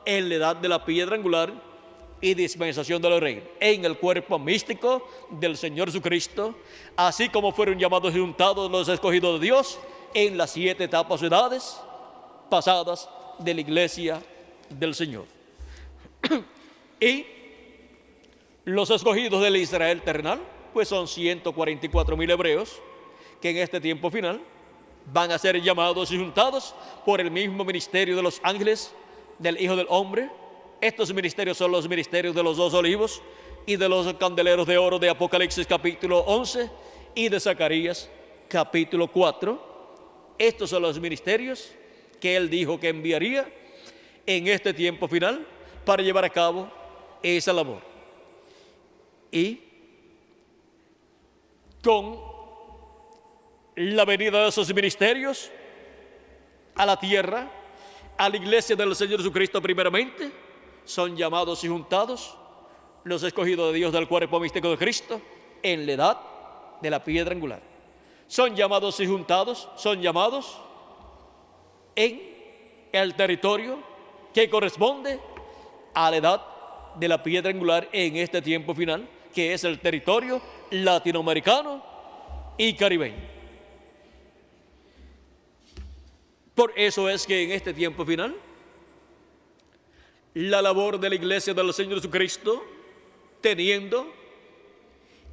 en la edad de la piedra angular y dispensación del reino, en el cuerpo místico del Señor Jesucristo, así como fueron llamados y juntados los escogidos de Dios en las 7 etapas o edades pasadas de la iglesia del Señor. Y los escogidos del Israel terrenal, pues son 144,000 hebreos que en este tiempo final van a ser llamados y juntados por el mismo ministerio de los ángeles del Hijo del Hombre. Estos ministerios son los ministerios de los 2 olivos y de los candeleros de oro de Apocalipsis capítulo 11 y de Zacarías capítulo 4. Estos son los ministerios que Él dijo que enviaría en este tiempo final para llevar a cabo esa labor. Y con la venida de esos ministerios a la tierra, a la iglesia del Señor Jesucristo primeramente, son llamados y juntados los escogidos de Dios del cuerpo místico de Cristo en la edad de la piedra angular. Son llamados y juntados, son llamados en el territorio que corresponde a la edad de la piedra angular en este tiempo final, que es el territorio latinoamericano y caribeño. Por eso es que en este tiempo final, la labor de la iglesia del Señor Jesucristo, teniendo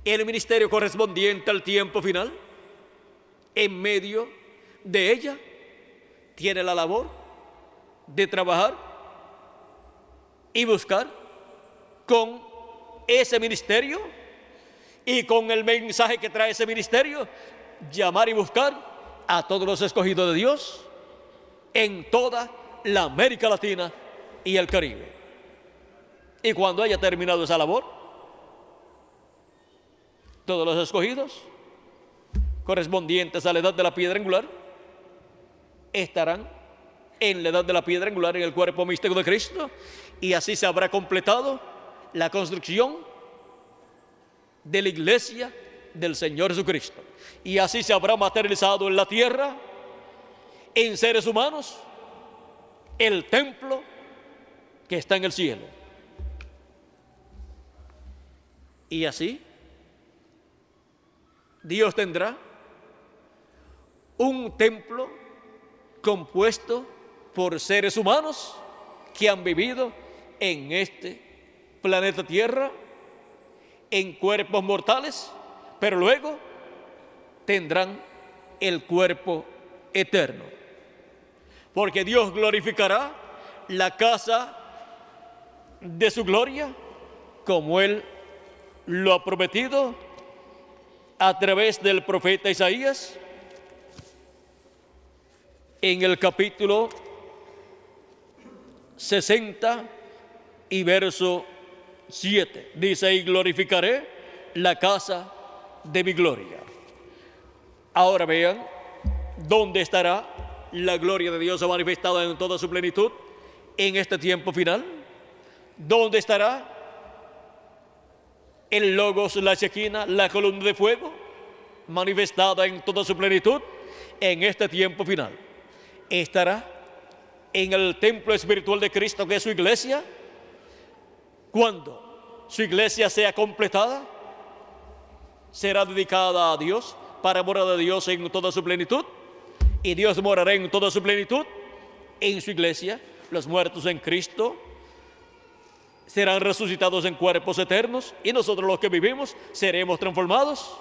el ministerio correspondiente al tiempo final, en medio de ella, tiene la labor de trabajar y buscar con ese ministerio y con el mensaje que trae ese ministerio, llamar y buscar a todos los escogidos de Dios en toda la América Latina y el Caribe. Y cuando haya terminado esa labor, todos los escogidos correspondientes a la edad de la piedra angular estarán en la edad de la piedra angular en el cuerpo místico de Cristo, y así se habrá completado la construcción de la iglesia del Señor Jesucristo, y así se habrá materializado en la tierra, en seres humanos, el templo que está en el cielo. Y así Dios tendrá un templo compuesto por seres humanos que han vivido en este planeta Tierra en cuerpos mortales, pero luego tendrán el cuerpo eterno, porque Dios glorificará la casa de su gloria como Él lo ha prometido a través del profeta Isaías en el capítulo 60 y verso 7. Dice: y glorificaré la casa de mi gloria. Ahora vean dónde estará la gloria de Dios manifestada en toda su plenitud en este tiempo final. ¿Dónde estará el Logos, la Shekinah, la columna de fuego manifestada en toda su plenitud en este tiempo final? Estará en el templo espiritual de Cristo, que es su iglesia. Cuando su iglesia sea completada, será dedicada a Dios, para morar de Dios en toda su plenitud, y Dios morará en toda su plenitud en su iglesia. Los muertos en Cristo serán resucitados en cuerpos eternos, y nosotros los que vivimos seremos transformados,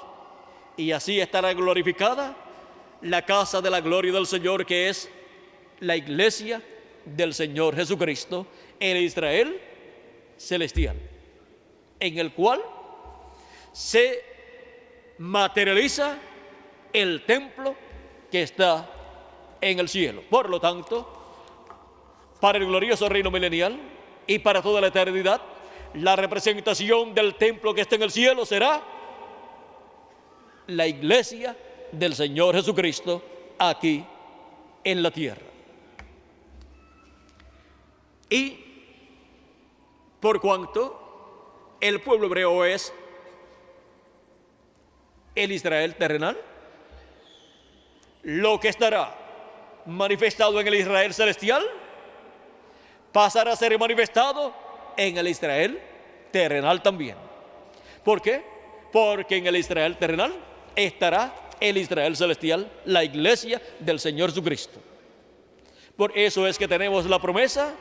y así estará glorificada la casa de la gloria del Señor, que es la iglesia del Señor Jesucristo, el Israel celestial, en el cual se materializa el templo que está en el cielo. Por lo tanto, para el glorioso reino milenial y para toda la eternidad, la representación del templo que está en el cielo será la iglesia del Señor Jesucristo aquí en la tierra. Y por cuanto el pueblo hebreo es el Israel terrenal, lo que estará manifestado en el Israel celestial pasará a ser manifestado en el Israel terrenal también. ¿Por qué? Porque en el Israel terrenal estará el Israel celestial, la iglesia del Señor Jesucristo. Por eso es que tenemos la promesa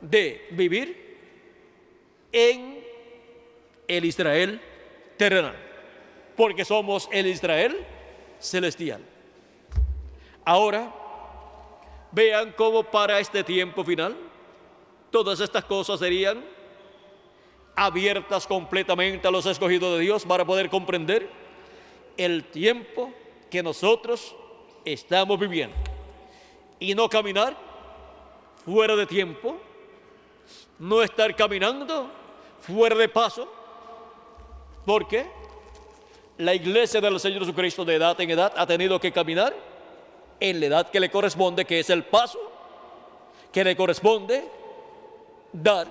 de vivir en el Israel terrenal, porque somos el Israel celestial. Ahora, vean cómo para este tiempo final, todas estas cosas serían abiertas completamente a los escogidos de Dios para poder comprender el tiempo que nosotros estamos viviendo y no caminar fuera de tiempo, no estar caminando fuera de paso, porque la iglesia del Señor Jesucristo de edad en edad ha tenido que caminar en la edad que le corresponde, que es el paso que le corresponde dar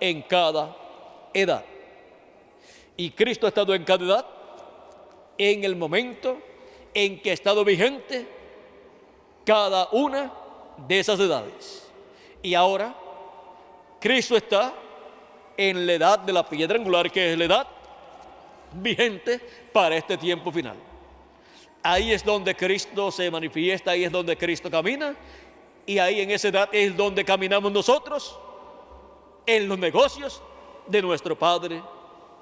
en cada edad. Y Cristo ha estado en cada edad en el momento en que ha estado vigente cada una de esas edades. Y ahora Cristo está en la edad de la piedra angular, que es la edad vigente para este tiempo final. Ahí es donde Cristo se manifiesta, ahí es donde Cristo camina, y ahí en esa edad es donde caminamos nosotros en los negocios de nuestro Padre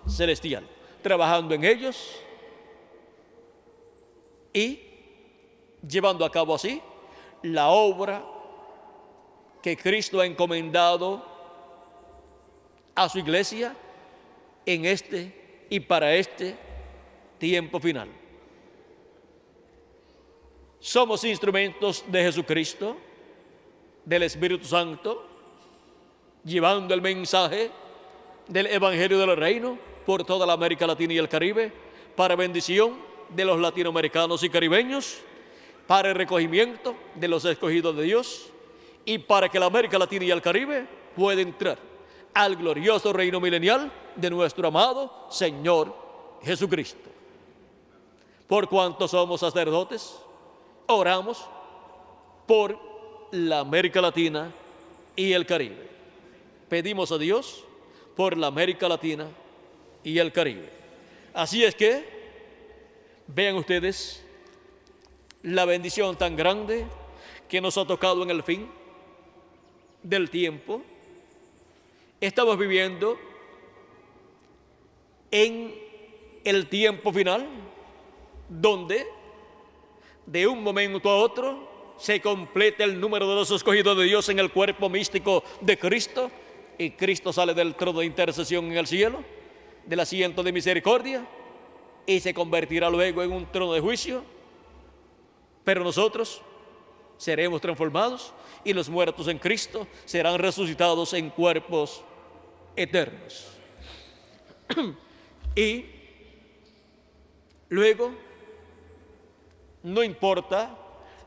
Celestial, trabajando en ellos y llevando a cabo así la obra que Cristo ha encomendado a su iglesia en este y para este tiempo final. Somos instrumentos de Jesucristo, del Espíritu Santo, llevando el mensaje del Evangelio del Reino por toda la América Latina y el Caribe, para bendición de los latinoamericanos y caribeños, para el recogimiento de los escogidos de Dios y para que la América Latina y el Caribe pueda entrar al glorioso reino milenial de nuestro amado Señor Jesucristo. Por cuanto somos sacerdotes, oramos por la América Latina y el Caribe. Pedimos a Dios por la América Latina y el Caribe. Así es que, vean ustedes la bendición tan grande que nos ha tocado en el fin del tiempo. Estamos viviendo en el tiempo final, donde de un momento a otro se completa el número de los escogidos de Dios en el cuerpo místico de Cristo, y Cristo sale del trono de intercesión en el cielo, del asiento de misericordia, y se convertirá luego en un trono de juicio. Pero nosotros seremos transformados y los muertos en Cristo serán resucitados en cuerpos eternos. Y luego, no importa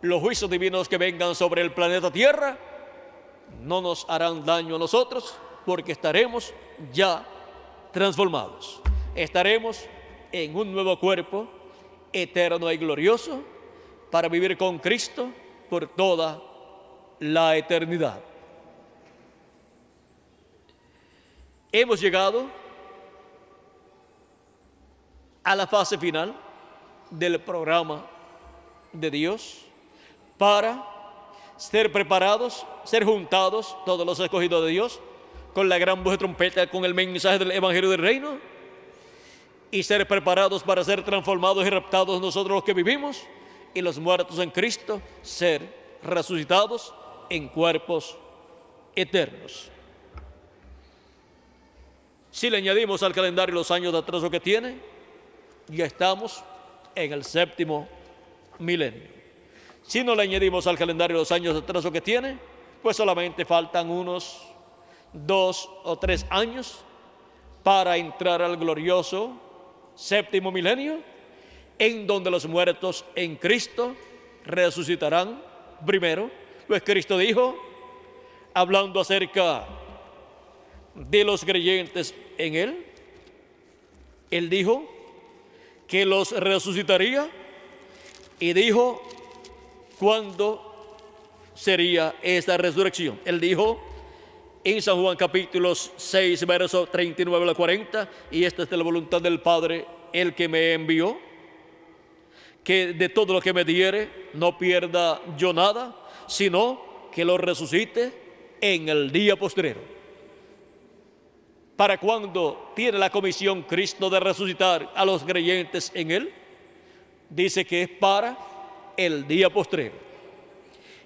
los juicios divinos que vengan sobre el planeta Tierra, no nos harán daño a nosotros, porque estaremos ya transformados. Estaremos en un nuevo cuerpo eterno y glorioso para vivir con Cristo por toda la eternidad. Hemos llegado a la fase final del programa de Dios para ser preparados, ser juntados todos los escogidos de Dios con la gran voz de trompeta, con el mensaje del Evangelio del Reino, y ser preparados para ser transformados y raptados nosotros los que vivimos, y los muertos en Cristo ser resucitados en cuerpos eternos. Si le añadimos al calendario los años de atraso que tiene, ya estamos en el séptimo milenio. Si no le añadimos al calendario los años de atraso que tiene, pues solamente faltan unos 2 o 3 años para entrar al glorioso séptimo milenio, en donde los muertos en Cristo resucitarán primero. Pues Cristo dijo, hablando acerca de los creyentes en Él, Él dijo que los resucitaría, y dijo cuándo sería esta resurrección. Él dijo en San Juan capítulo 6, verso 39 al 40, y esta es de la voluntad del Padre, el que me envió, que de todo lo que me diere no pierda yo nada, sino que lo resucite en el día postrero. ¿Para cuándo tiene la comisión Cristo de resucitar a los creyentes en Él? Dice que es para el día postrero.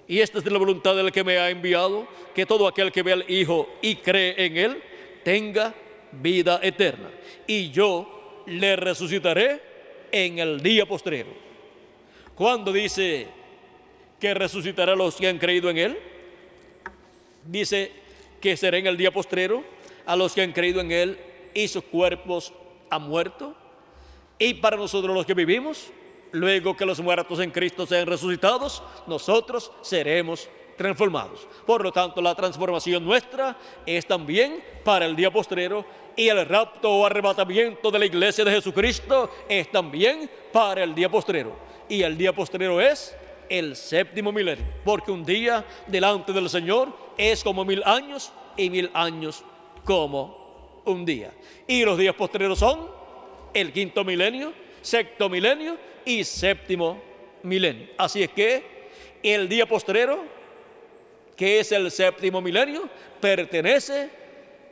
Y esta es la voluntad del que me ha enviado, que todo aquel que ve al Hijo y cree en Él, tenga vida eterna. Y yo le resucitaré en el día postrero. ¿Cuándo dice que resucitará a los que han creído en Él? Dice que será en el día postrero a los que han creído en Él y sus cuerpos han muerto. Y para nosotros los que vivimos, luego que los muertos en Cristo sean resucitados, nosotros seremos transformados. Por lo tanto, la transformación nuestra es también para el día postrero, y el rapto o arrebatamiento de la iglesia de Jesucristo es también para el día postrero. Y el día postrero es el séptimo milenio, porque un día delante del Señor es como 1000 años, y 1000 años como un día. Y los días postreros son el quinto milenio, sexto milenio y séptimo milenio. Así es que el día postrero, que es el séptimo milenio, pertenece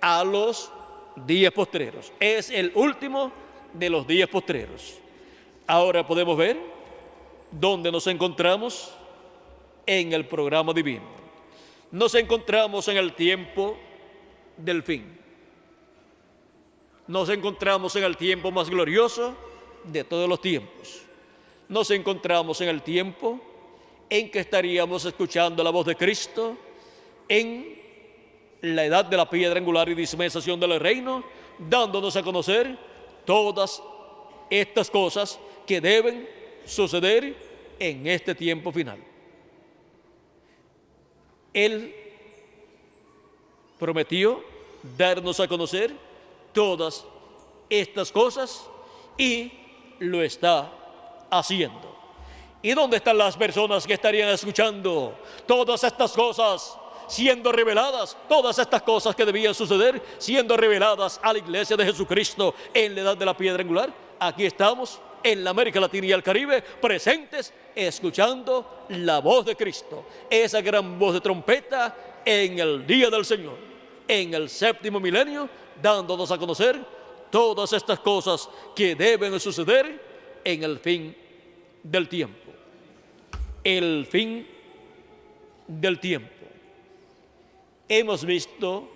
a los días postreros. Es el último de los días postreros. Ahora podemos ver dónde nos encontramos en el programa divino. Nos encontramos en el tiempo del fin. Nos encontramos en el tiempo más glorioso de todos los tiempos. Nos encontramos en el tiempo en que estaríamos escuchando la voz de Cristo en la edad de la piedra angular y dispensación del reino, dándonos a conocer todas estas cosas que deben suceder en este tiempo final. Él prometió darnos a conocer todas estas cosas y lo está haciendo. ¿Y dónde están las personas que estarían escuchando todas estas cosas siendo reveladas? Todas estas cosas que debían suceder siendo reveladas a la iglesia de Jesucristo en la edad de la piedra angular. Aquí estamos en la América Latina y el Caribe, presentes, escuchando la voz de Cristo, esa gran voz de trompeta en el día del Señor, en el séptimo milenio, dándonos a conocer todas estas cosas que deben suceder en el fin del tiempo. El fin del tiempo. Hemos visto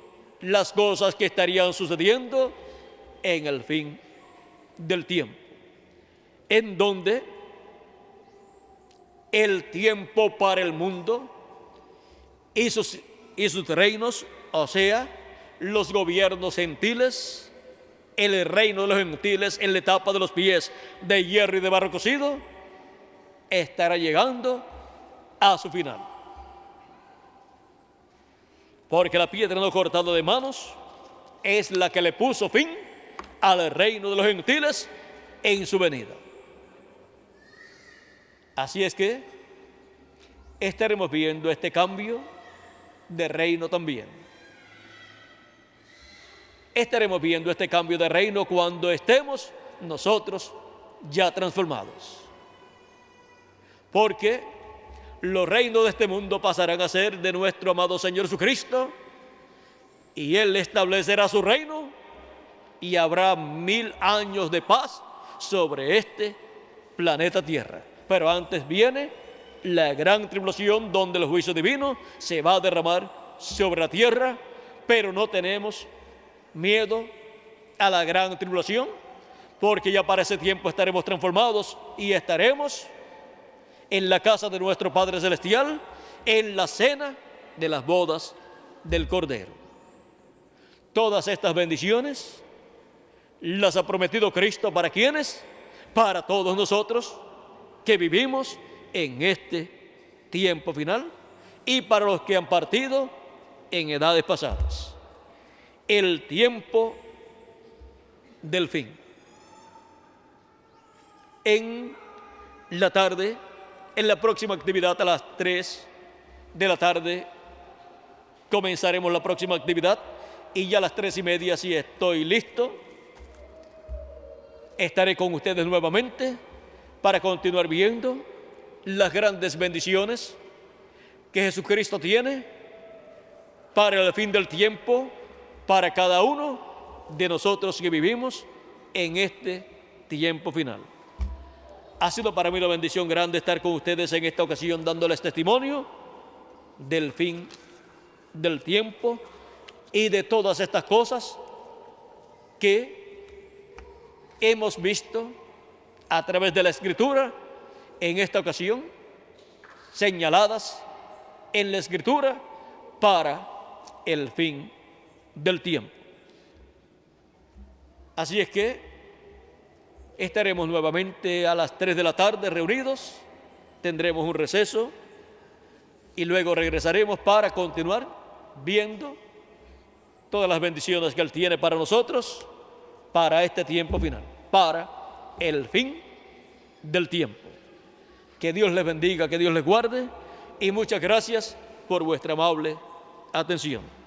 las cosas que estarían sucediendo en el fin del tiempo, en donde el tiempo para el mundo y sus reinos, o sea, los gobiernos gentiles, el reino de los gentiles en la etapa de los pies de hierro y de barro cocido, estará llegando a su final. Porque la piedra no cortada de manos es la que le puso fin al reino de los gentiles en su venida. Así es que estaremos viendo este cambio de reino también. Estaremos viendo este cambio de reino cuando estemos nosotros ya transformados. Porque los reinos de este mundo pasarán a ser de nuestro amado Señor Jesucristo, y Él establecerá su reino, y habrá 1000 años de paz sobre este planeta Tierra. Pero antes viene la gran tribulación, donde el juicio divino se va a derramar sobre la tierra. Pero no tenemos miedo a la gran tribulación, porque ya para ese tiempo estaremos transformados y estaremos en la casa de nuestro Padre Celestial, en la cena de las bodas del Cordero. Todas estas bendiciones las ha prometido Cristo. ¿Para quiénes? Para todos nosotros que vivimos en este tiempo final, y para los que han partido en edades pasadas. El tiempo del fin. En la tarde, en la próxima actividad a las 3 de la tarde, comenzaremos la próxima actividad, y ya a las 3:30, si estoy listo, estaré con ustedes nuevamente para continuar viendo las grandes bendiciones que Jesucristo tiene para el fin del tiempo, para cada uno de nosotros que vivimos en este tiempo final. Ha sido para mí una bendición grande estar con ustedes en esta ocasión, dándoles testimonio del fin del tiempo y de todas estas cosas que hemos visto a través de la Escritura, en esta ocasión, señaladas en la Escritura para el fin del tiempo. Así es que estaremos nuevamente a las 3 de la tarde reunidos, tendremos un receso y luego regresaremos para continuar viendo todas las bendiciones que Él tiene para nosotros, para este tiempo final, para el fin del tiempo. Que Dios les bendiga, que Dios les guarde y muchas gracias por vuestra amable atención.